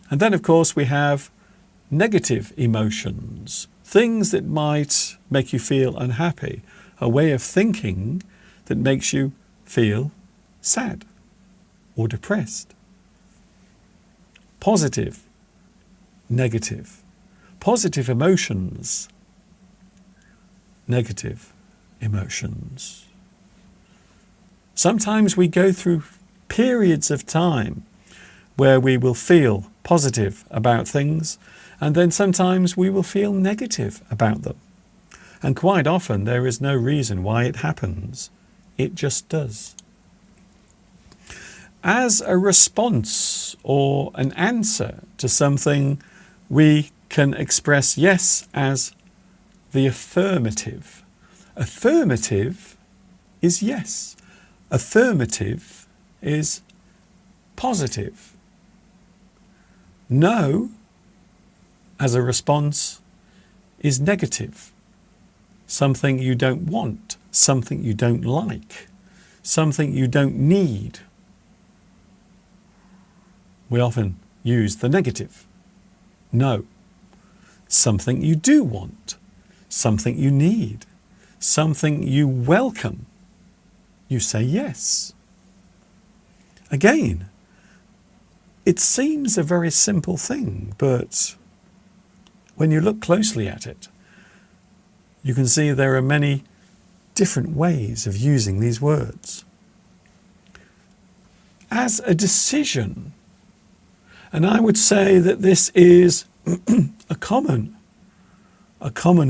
Speaker 1: And then, of course, we have negative emotions, things that might make you feel unhappy, a way of thinking that makes you feel sad or depressed. Positive, negative. Positive emotions, negative emotions. Sometimes we go through periods of time where we will feel positive about things, and then sometimes we will feel negative about them. And quite often there is no reason why it happens. It just does. As a response or an answer to something, we can express yes as the affirmative. Affirmative is yes. Affirmative is positive. No, as a response, is negative. Something you don't want, something you don't like, something you don't need. We often use the negative. No. Something you do want, something you need, something you welcome. You say yes. Again, it seems a very simple thing, but when you look closely at it, you can see there are many different ways of using these words. As a decision, and I would say that this is a common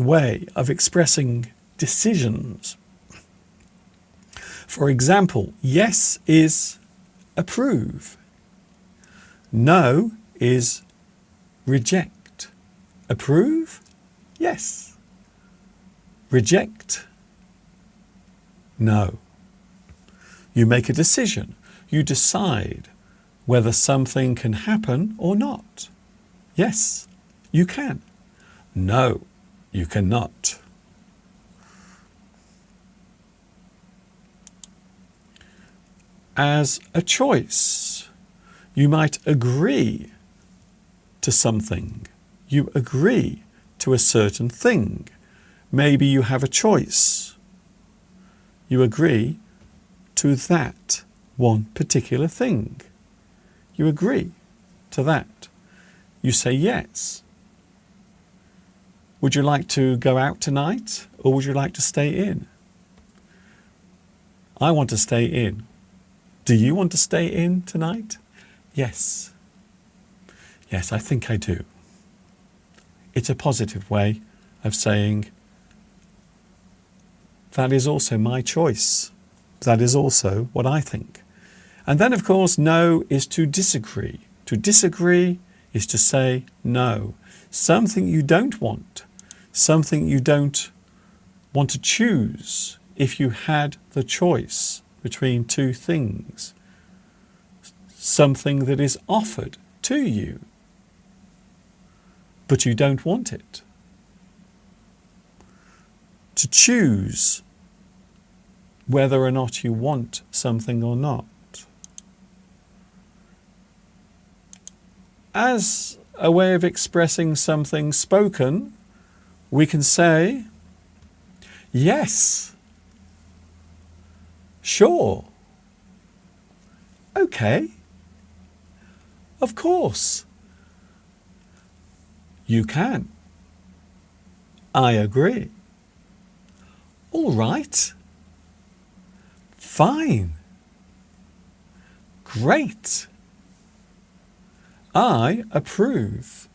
Speaker 1: way of expressing decisions. For example, yes is approve. No is reject. Approve? Yes. Reject? No. You make a decision. You decide whether something can happen or not. Yes, you can. No, you cannot. As a choice, you might agree to something. You agree to a certain thing. Maybe you have a choice. You agree to that one particular thing. You agree to that. You say yes. Would you like to go out tonight, or would you like to stay in? I want to stay in. Do you want to stay in tonight? Yes. Yes, I think I do. It's a positive way of saying, that is also my choice. That is also what I think. And then, of course, no is to disagree. To disagree is to say no. Something you don't want. Something you don't want to choose if you had the choice between two things. Something that is offered to you, but you don't want it. To choose whether or not you want something or not. As a way of expressing something spoken, we can say, yes, sure, okay, of course, You can. I agree. All right. Fine. Great. I approve.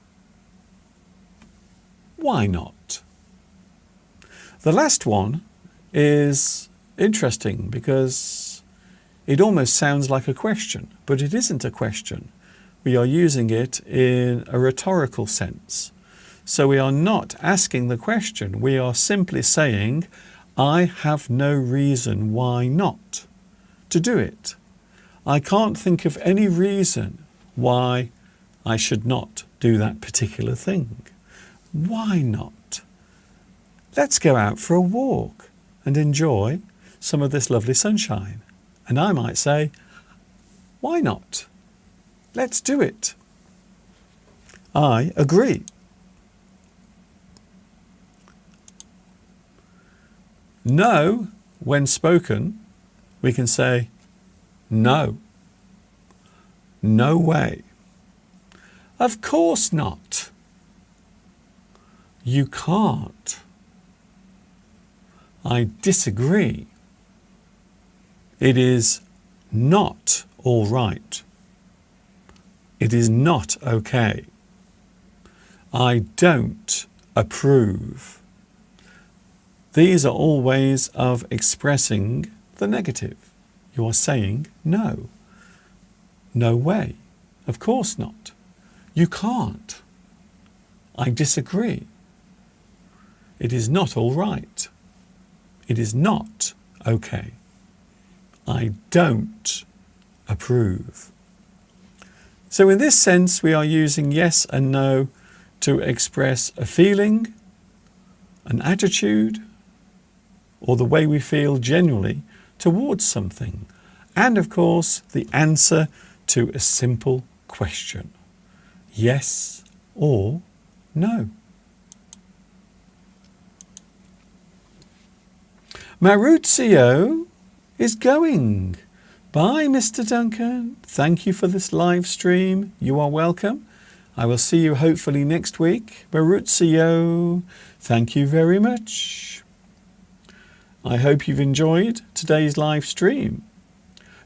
Speaker 1: Why not? The last one is interesting because it almost sounds like a question, but it isn't a question. We are using it in a rhetorical sense. So we are not asking the question. We are simply saying, I have no reason why not to do it. I can't think of any reason why I should not do that particular thing. Why not? Let's go out for a walk and enjoy some of this lovely sunshine. And I might say, why not? Let's do it. I agree. No, when spoken, we can say, no. No way. Of course not. You can't. I disagree. It is not all right. It is not okay. I don't approve. These are all ways of expressing the negative. You are saying no. No way. Of course not. You can't. I disagree. It is not all right. It is not okay. I don't approve. So in this sense, we are using yes and no to express a feeling, an attitude, or the way we feel generally towards something. And of course, the answer to a simple question. Yes or no. Maurizio is going. Bye, Mr. Duncan. Thank you for this live stream. You are welcome. I will see you hopefully next week. Maurizio, thank you very much. I hope you've enjoyed today's live stream.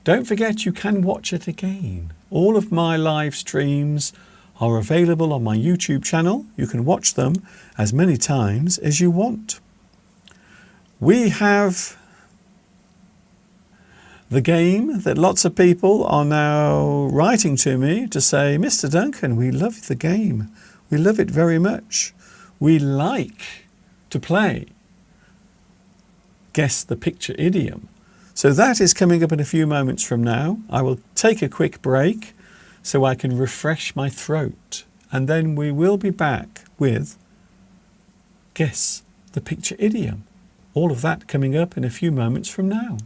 Speaker 1: Don't forget you can watch it again. All of my live streams are available on my YouTube channel. You can watch them as many times as you want. We have the game that lots of people are now writing to me to say, Mr. Duncan, we love the game. We love it very much. We like to play Guess the Picture Idiom. So that is coming up in a few moments from now. I will take a quick break so I can refresh my throat. And then we will be back with Guess the Picture Idiom. All of that coming up in a few moments from now.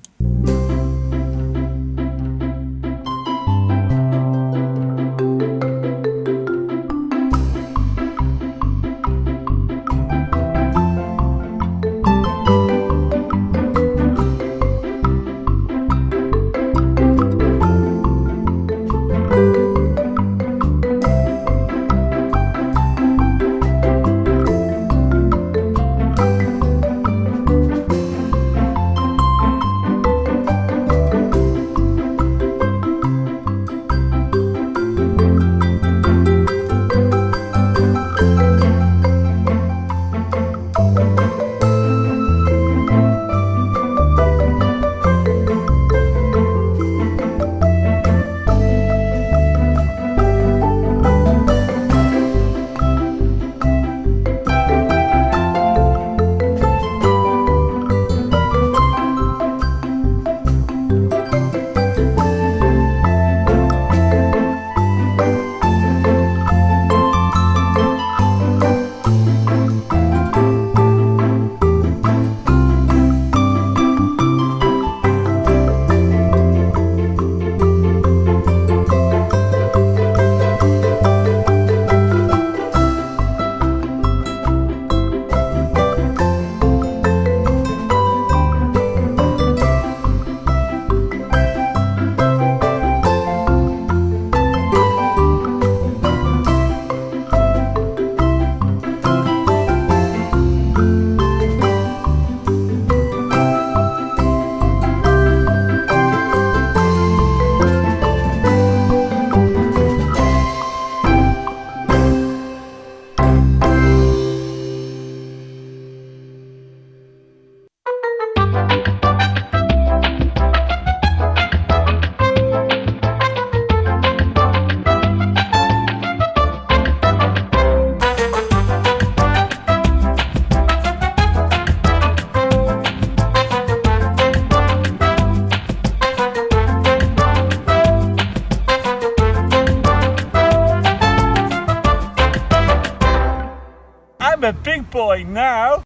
Speaker 1: good boy now.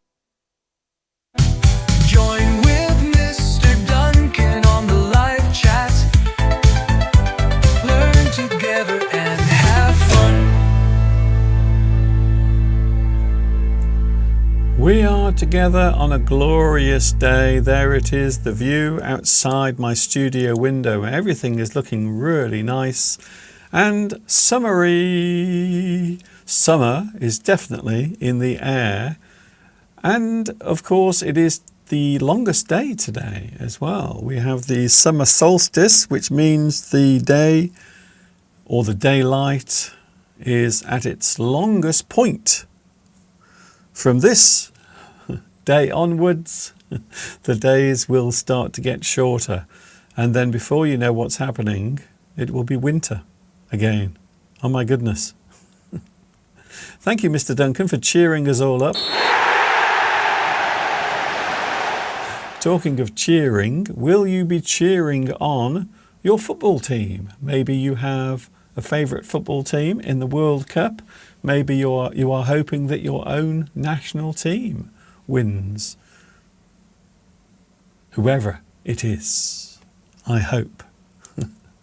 Speaker 2: Join with Mr. Duncan on the live chat. Learn together and have fun.
Speaker 1: We are together on a glorious day. There it is, the view outside my studio window. Everything is looking really nice and summery. Summer is definitely in the air. And of course, it is the longest day today as well. We have the summer solstice, which means the day or the daylight is at its longest point. From this day onwards, the days will start to get shorter. And then before you know what's happening, it will be winter again. Oh my goodness. Thank you, Mr. Duncan, for cheering us all up. Talking of cheering, will you be cheering on your football team? Maybe you have a favourite football team in the World Cup. Maybe you are hoping that your own national team wins. Whoever it is, I hope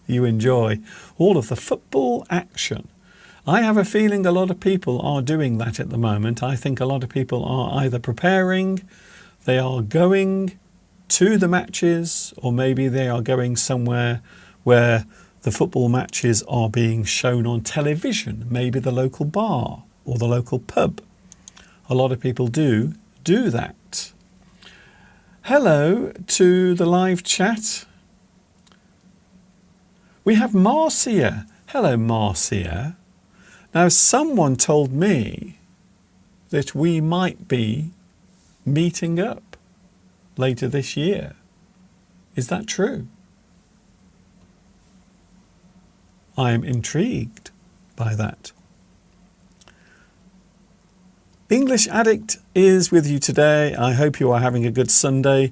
Speaker 1: you enjoy all of the football action. I have a feeling a lot of people are doing that at the moment. I think a lot of people are either preparing, they are going to the matches, or maybe they are going somewhere where the football matches are being shown on television, maybe the local bar or the local pub. A lot of people do that. Hello to the live chat. We have Marcia. Hello, Marcia. Now, someone told me that we might be meeting up later this year. Is that true? I am intrigued by that. English Addict is with you today. I hope you are having a good Sunday.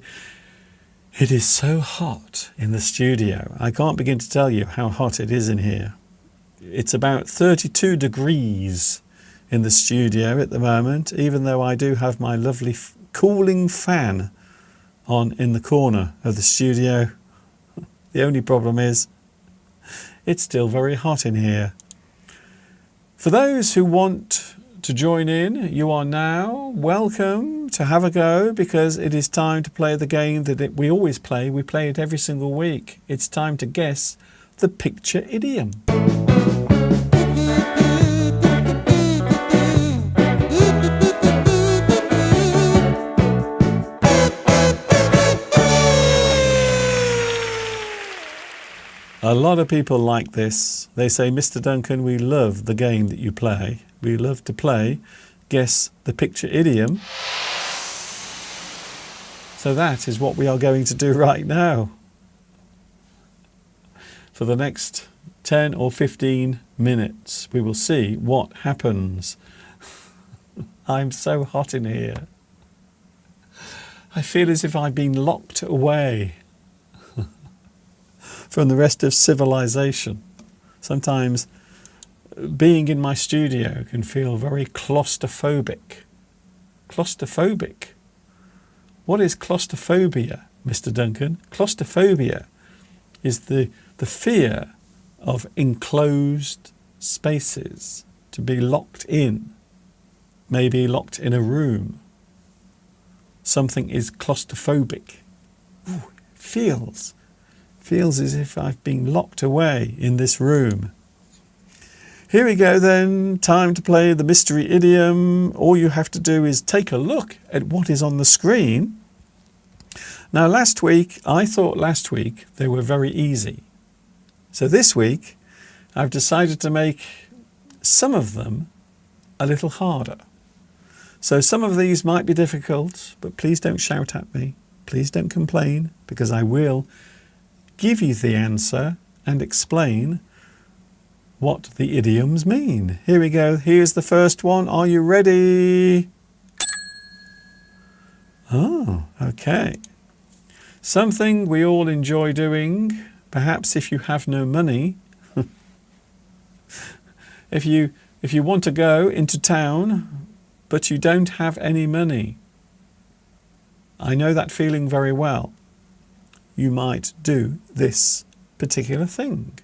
Speaker 1: It is so hot in the studio. I can't begin to tell you how hot it is in here. It's about 32 degrees in the studio at the moment, even though I do have my lovely cooling fan on in the corner of the studio. The only problem is it's still very hot in here. For those who want to join in, you are now welcome to have a go, because it is time to play the game that we always play. We play it every single week. It's time to guess the picture idiom. A lot of people like this. They say, Mr. Duncan, we love the game that you play. We love to play Guess the Picture Idiom. So that is what we are going to do right now. For the next 10 or 15 minutes, we will see what happens. I'm so hot in here. I feel as if I've been locked away from the rest of civilization. Sometimes being in my studio can feel very claustrophobic. Claustrophobic? What is claustrophobia, Mr. Duncan? Claustrophobia is the fear of enclosed spaces, to be locked in, maybe locked in a room. Something is claustrophobic. Ooh, feels as if I've been locked away in this room. Here we go then, time to play the mystery idiom. All you have to do is take a look at what is on the screen. Now I thought last week they were very easy. So this week I've decided to make some of them a little harder. So some of these might be difficult, but please don't shout at me. Please don't complain, because I will give you the answer and explain what the idioms mean. Here we go. Here's the first one. Are you ready? Oh, okay. Something we all enjoy doing, perhaps if you have no money. If you want to go into town but you don't have any money. I know that feeling very well. You might do this particular thing.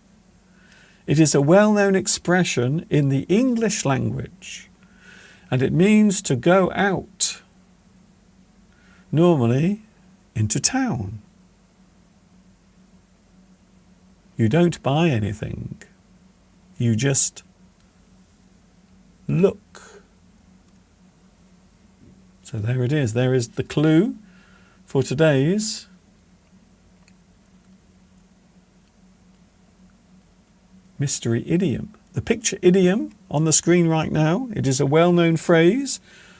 Speaker 1: It is a well-known expression in the English language, and it means to go out, normally into town. You don't buy anything. You just look. So there it is. There is the clue for today's mystery idiom. The picture idiom on the screen right now, it is a well-known phrase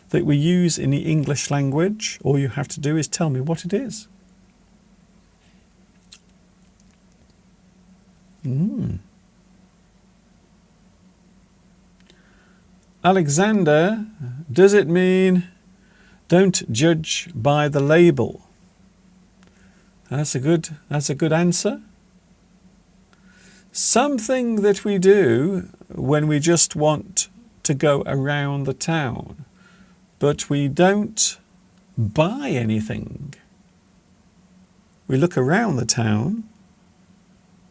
Speaker 1: that we use in the English language. All you have to do is tell me what it is. Alexander, does it mean don't judge by the label? That's a good answer. Something that we do when we just want to go around the town, but we don't buy anything. We look around the town,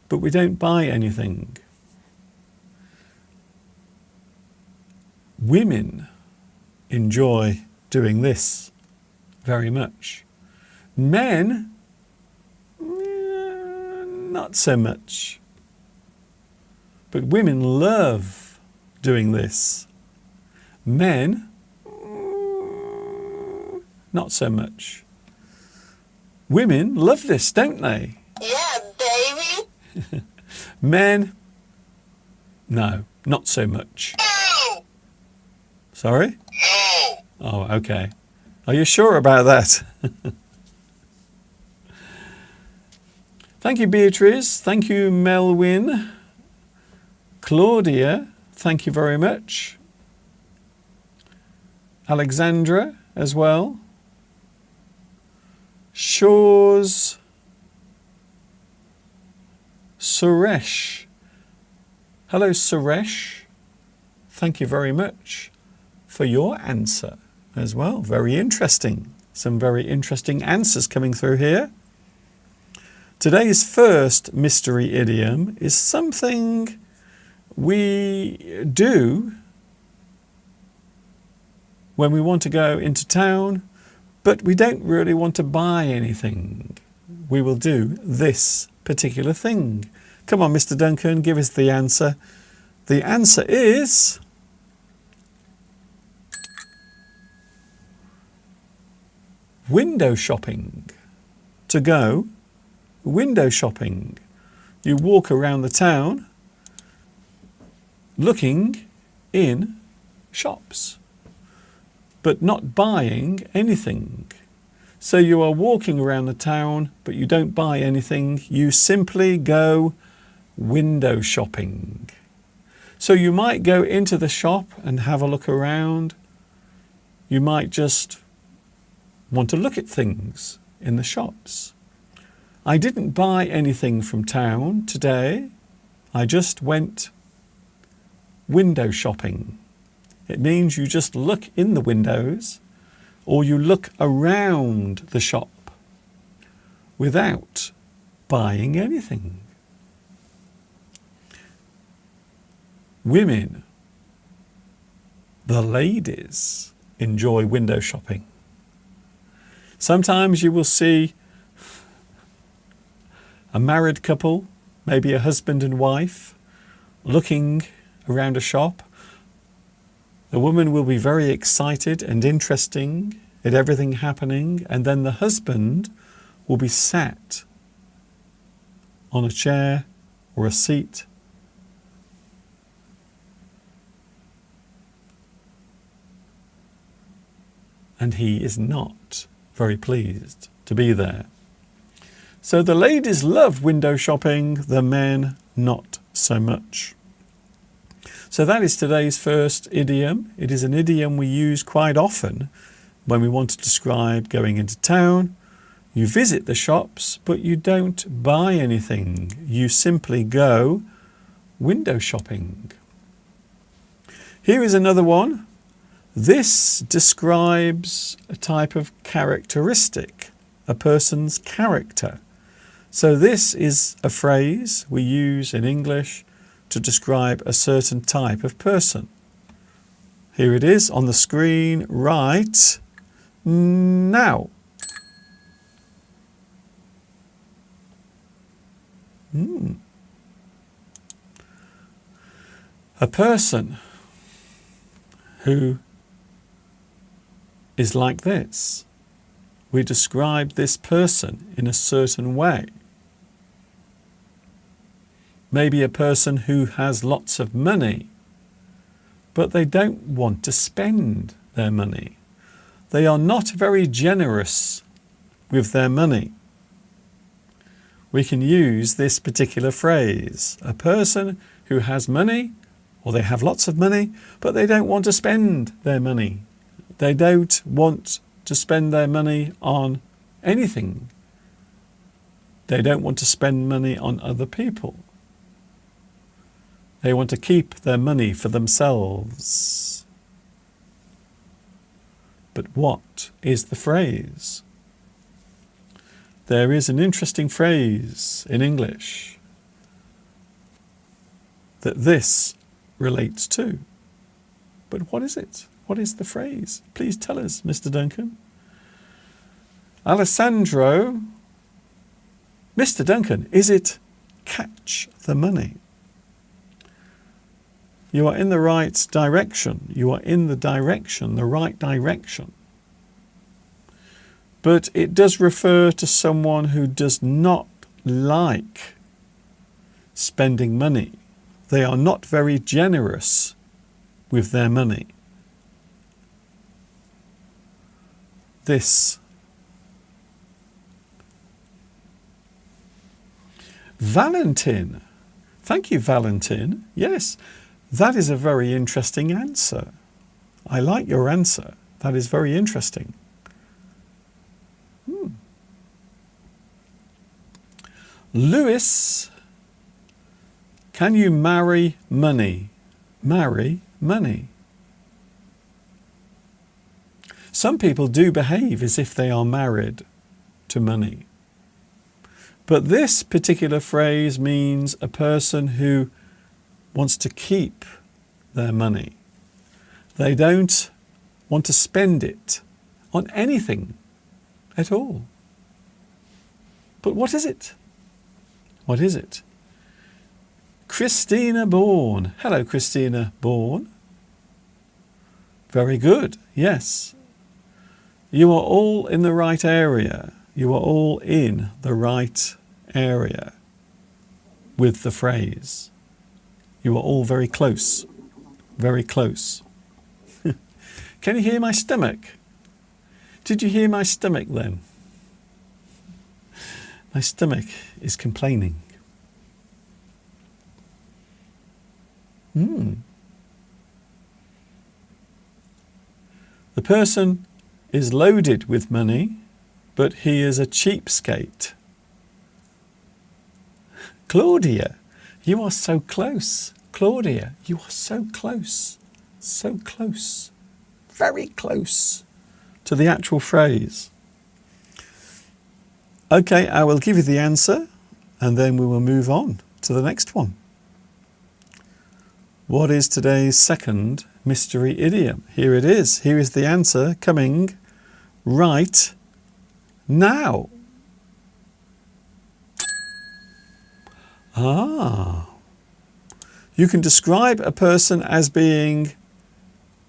Speaker 1: but we don't buy anything. Women enjoy doing this very much. Men, not so much. But women love doing this. Men, not so much. Women love this, don't they?
Speaker 4: Yeah, baby.
Speaker 1: Men, no, not so much. Sorry? Oh, okay. Are you sure about that? Thank you, Beatrice. Thank you, Melwyn. Claudia, thank you very much. Alexandra as well. Shaw's Suresh. Hello, Suresh. Thank you very much for your answer as well. Very interesting. Some very interesting answers coming through here. Today's first mystery idiom is something we do when we want to go into town, but we don't really want to buy anything. We will do this particular thing. Come on, Mr. Duncan, give us the answer. The answer is window shopping. To go window shopping. You walk around the town looking in shops, but not buying anything. So you are walking around the town, but you don't buy anything. You simply go window shopping. So you might go into the shop and have a look around. You might just want to look at things in the shops. I didn't buy anything from town today. I just went window shopping. It means you just look in the windows or you look around the shop without buying anything. Women, the ladies, enjoy window shopping. Sometimes you will see a married couple, maybe a husband and wife, looking around a shop. The woman will be very excited and interesting at everything happening, and then the husband will be sat on a chair or a seat and he is not very pleased to be there. So the ladies love window shopping, the men not so much. So that is today's first idiom. It is an idiom we use quite often when we want to describe going into town. You visit the shops, but you don't buy anything. You simply go window shopping. Here is another one. This describes a type of characteristic, a person's character. So this is a phrase we use in English to describe a certain type of person. Here it is on the screen right now. A person who is like this. We describe this person in a certain way. Maybe a person who has lots of money, but they don't want to spend their money. They are not very generous with their money. We can use this particular phrase. A person who has money, or they have lots of money, but they don't want to spend their money. They don't want to spend their money on anything. They don't want to spend money on other people. They want to keep their money for themselves. But what is the phrase? There is an interesting phrase in English that this relates to. But what is it? What is the phrase? Please tell us, Mr. Duncan. Alessandro, Mr. Duncan, is it catch the money? You are in the right direction. You are in the direction, the right direction. But it does refer to someone who does not like spending money. They are not very generous with their money. This. Valentin. Thank you, Valentin. Yes, that is a very interesting answer. I like your answer. That is very interesting. Lewis, can you marry money? Marry money. Some people do behave as if they are married to money. But this particular phrase means a person who wants to keep their money. They don't want to spend it on anything at all. But what is it? What is it? Christina Bourne. Hello, Christina Bourne. Very good. Yes. You are all in the right area. You are all in the right area with the phrase. You are all very close. Very close. Can you hear my stomach? Did you hear my stomach then? My stomach is complaining. The person is loaded with money, but he is a cheapskate. Claudia, you are so close. Claudia, you are so close. So close. Very close to the actual phrase. Okay, I will give you the answer and then we will move on to the next one. What is today's second mystery idiom? Here it is. Here is the answer coming right now. You can describe a person as being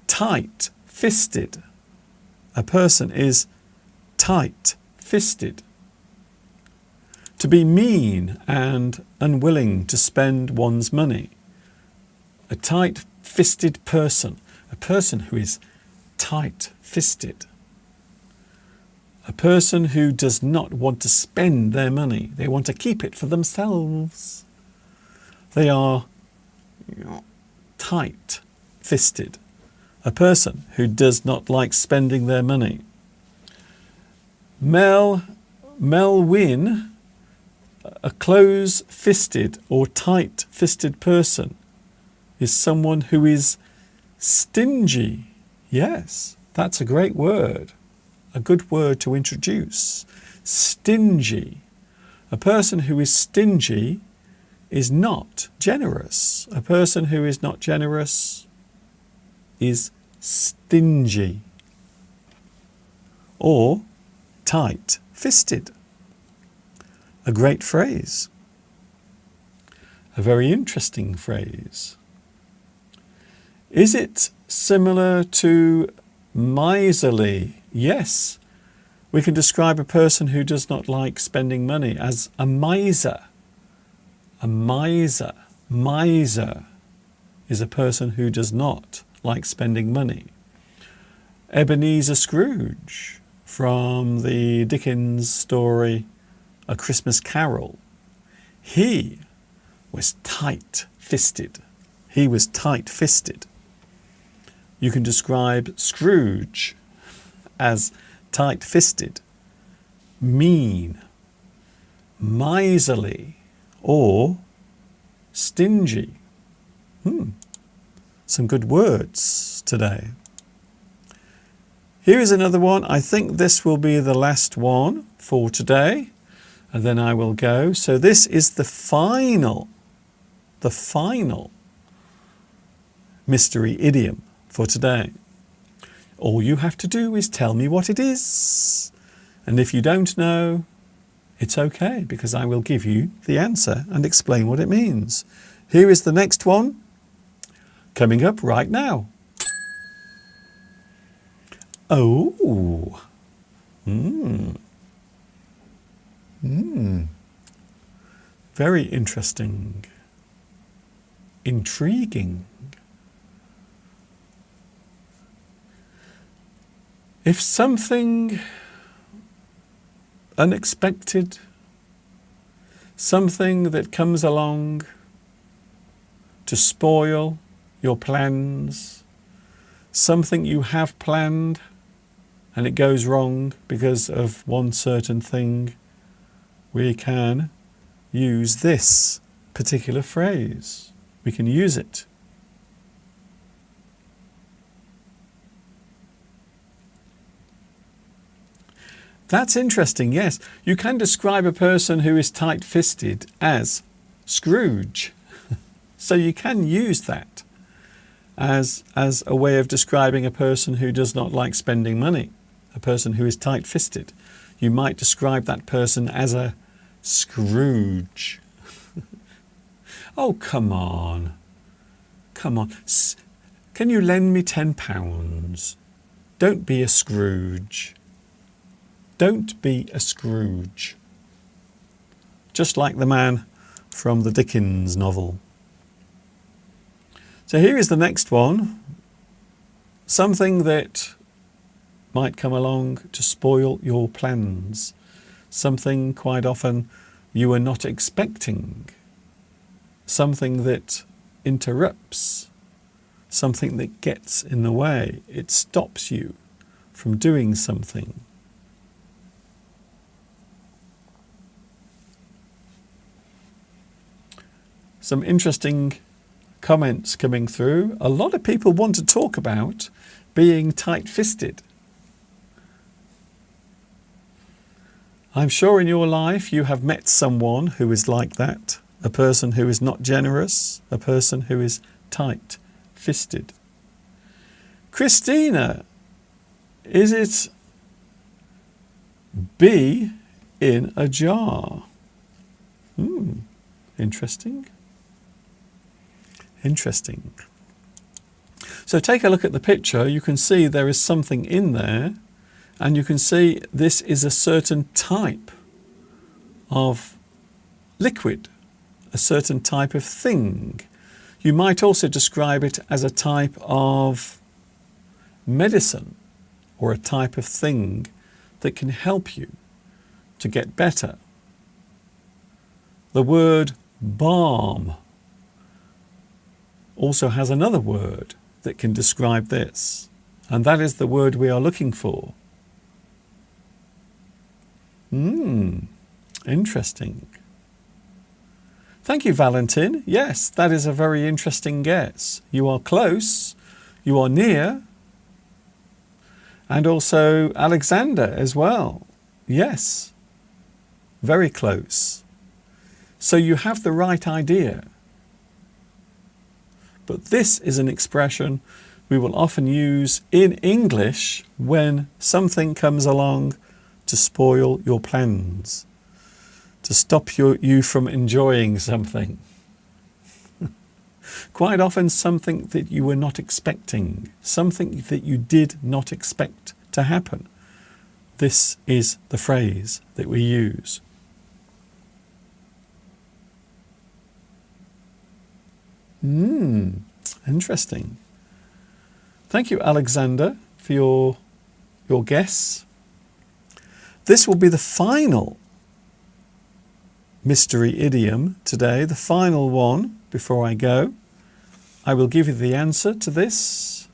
Speaker 1: tight-fisted. A person is tight-fisted. To be mean and unwilling to spend one's money. A tight-fisted person. A person who is tight-fisted. A person who does not want to spend their money. They want to keep it for themselves. They are tight-fisted. A person who does not like spending their money. Melwyn, a close-fisted or tight-fisted person, is someone who is stingy. Yes, that's a great word. A good word to introduce. Stingy. A person who is stingy is not generous. A person who is not generous is stingy. Or tight-fisted. A great phrase. A very interesting phrase. Is it similar to miserly? Yes. We can describe a person who does not like spending money as a miser. A miser. Miser is a person who does not like spending money. Ebenezer Scrooge from the Dickens story A Christmas Carol. He was tight-fisted. He was tight-fisted. You can describe Scrooge as tight-fisted, mean, miserly, or stingy. Some good words today. Here is another one. I think this will be the last one for today, and then I will go. So this is the final mystery idiom for today. All you have to do is tell me what it is. And if you don't know, it's okay, because I will give you the answer and explain what it means. Here is the next one, coming up right now. Oh. Very interesting. Intriguing. If something unexpected, something that comes along to spoil your plans, something you have planned and it goes wrong because of one certain thing, we can use this particular phrase. We can use it. That's interesting, yes. You can describe a person who is tight-fisted as Scrooge. So you can use that as a way of describing a person who does not like spending money, a person who is tight-fisted. You might describe that person as a Scrooge. Oh, come on. Come on. Can you lend me £10? Don't be a Scrooge. Don't be a Scrooge. Just like the man from the Dickens novel. So here is the next one. Something that might come along to spoil your plans. Something quite often you are not expecting. Something that interrupts. Something that gets in the way. It stops you from doing something. Some interesting comments coming through. A lot of people want to talk about being tight-fisted. I'm sure in your life you have met someone who is like that, a person who is not generous, a person who is tight-fisted. Christina, is it be in a jar? Interesting. Interesting. So take a look at the picture. You can see there is something in there, and you can see this is a certain type of liquid, a certain type of thing. You might also describe it as a type of medicine or a type of thing that can help you to get better. The word balm also has another word that can describe this, and that is the word we are looking for. Interesting. Thank you, Valentin. Yes, that is a very interesting guess. You are close, you are near, And also Alexander as well. Yes, very close. So you have the right idea. But this is an expression we will often use in English when something comes along to spoil your plans, to stop you from enjoying something. Quite often something that you were not expecting, something that you did not expect to happen. This is the phrase that we use. Interesting. Thank you, Alexander, for your guess. This will be the final mystery idiom today, the final one before I go. I will give you the answer to this.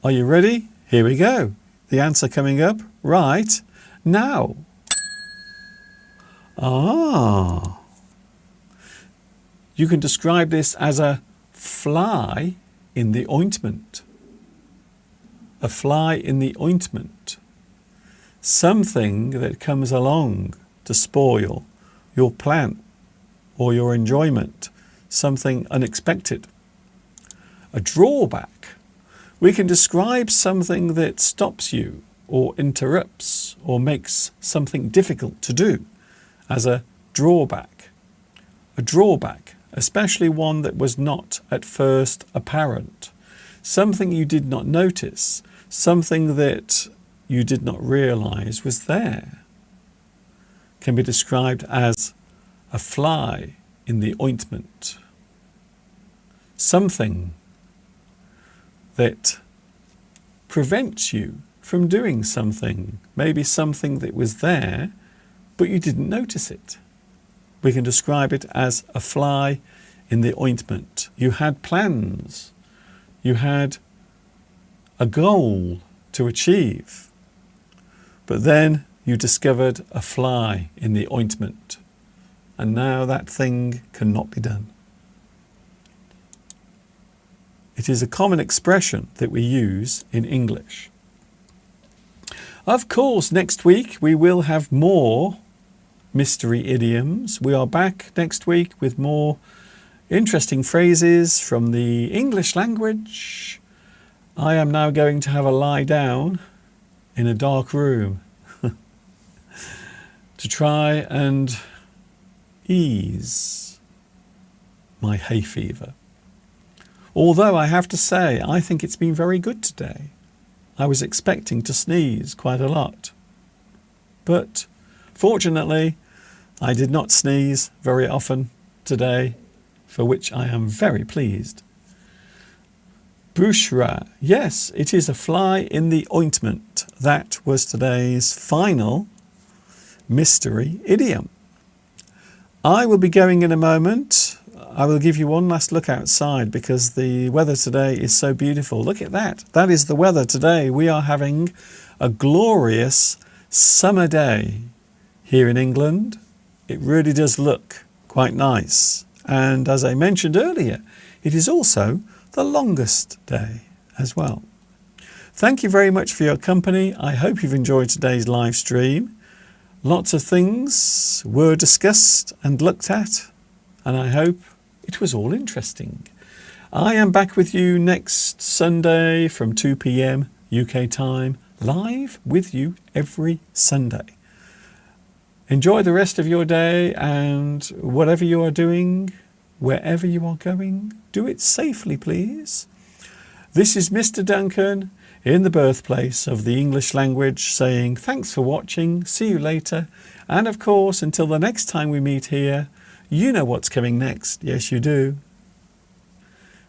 Speaker 1: Are you ready? Here we go. The answer coming up right now. You can describe this as a fly in the ointment. A fly in the ointment. Something that comes along to spoil your plan or your enjoyment. Something unexpected. A drawback. We can describe something that stops you or interrupts or makes something difficult to do as a drawback. A drawback, especially one that was not at first apparent. Something you did not notice, something that you did not realize was there, can be described as a fly in the ointment. Something that prevents you from doing something, maybe something that was there, but you didn't notice it. We can describe it as a fly in the ointment. You had plans. You had a goal to achieve. But then you discovered a fly in the ointment. And now that thing cannot be done. It is a common expression that we use in English. Of course, next week we will have more mystery idioms. We are back next week with more interesting phrases from the English language. I am now going to have a lie down in a dark room to try and ease my hay fever. Although I have to say, I think it's been very good today. I was expecting to sneeze quite a lot. But fortunately, I did not sneeze very often today, for which I am very pleased. Bushra, yes, it is a fly in the ointment. That was today's final mystery idiom. I will be going in a moment. I will give you one last look outside because the weather today is so beautiful. Look at that. That is the weather today. We are having a glorious summer day here in England. It really does look quite nice. And as I mentioned earlier, it is also the longest day as well. Thank you very much for your company. I hope you've enjoyed today's live stream. Lots of things were discussed and looked at, and I hope it was all interesting. I am back with you next Sunday from 2 p.m. UK time, live with you every Sunday. Enjoy the rest of your day, and whatever you are doing, wherever you are going, do it safely, please. This is Mr. Duncan in the birthplace of the English language saying thanks for watching, see you later, and of course, until the next time we meet here, you know what's coming next. Yes, you do.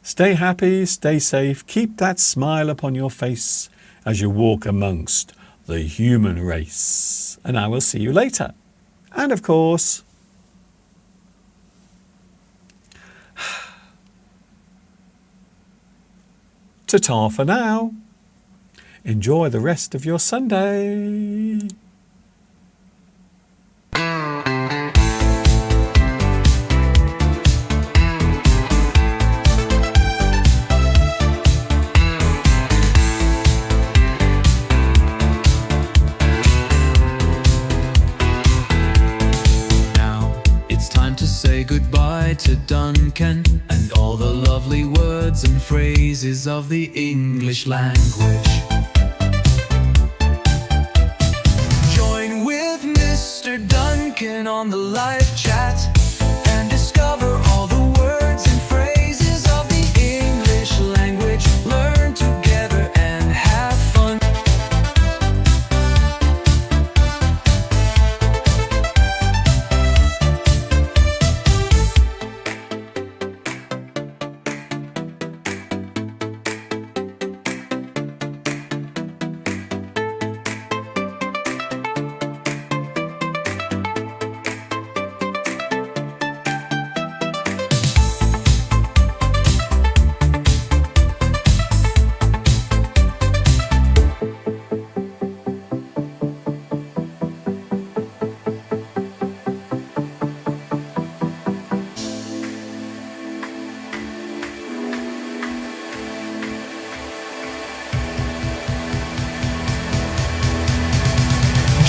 Speaker 1: Stay happy, stay safe, keep that smile upon your face as you walk amongst the human race. And I will see you later. And of course, ta-ta for now. Enjoy the rest of your Sunday.
Speaker 5: time to say goodbye to Duncan and all the lovely words and phrases of the English language. Join with Mr. Duncan on the live chat and discover all the words and phrases of the English language. Learn together and have fun.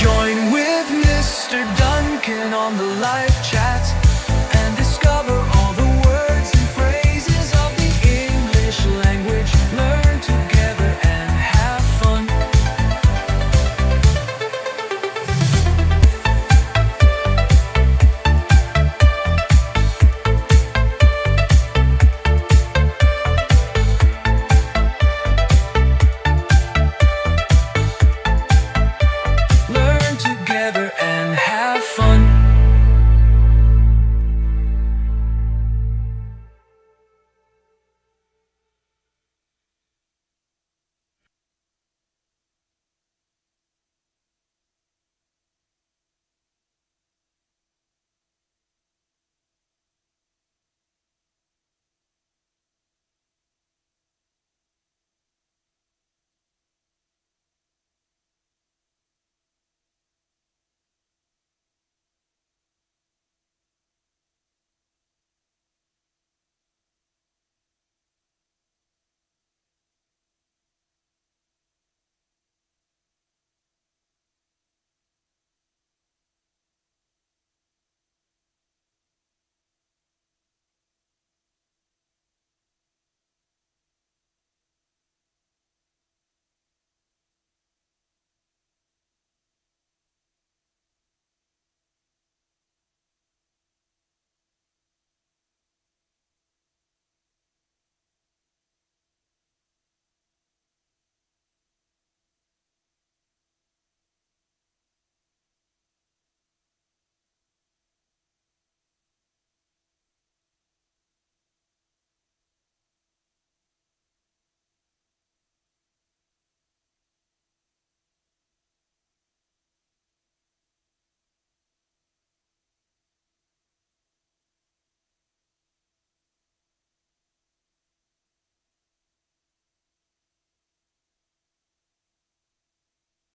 Speaker 5: Join with Mr. Duncan on the live chat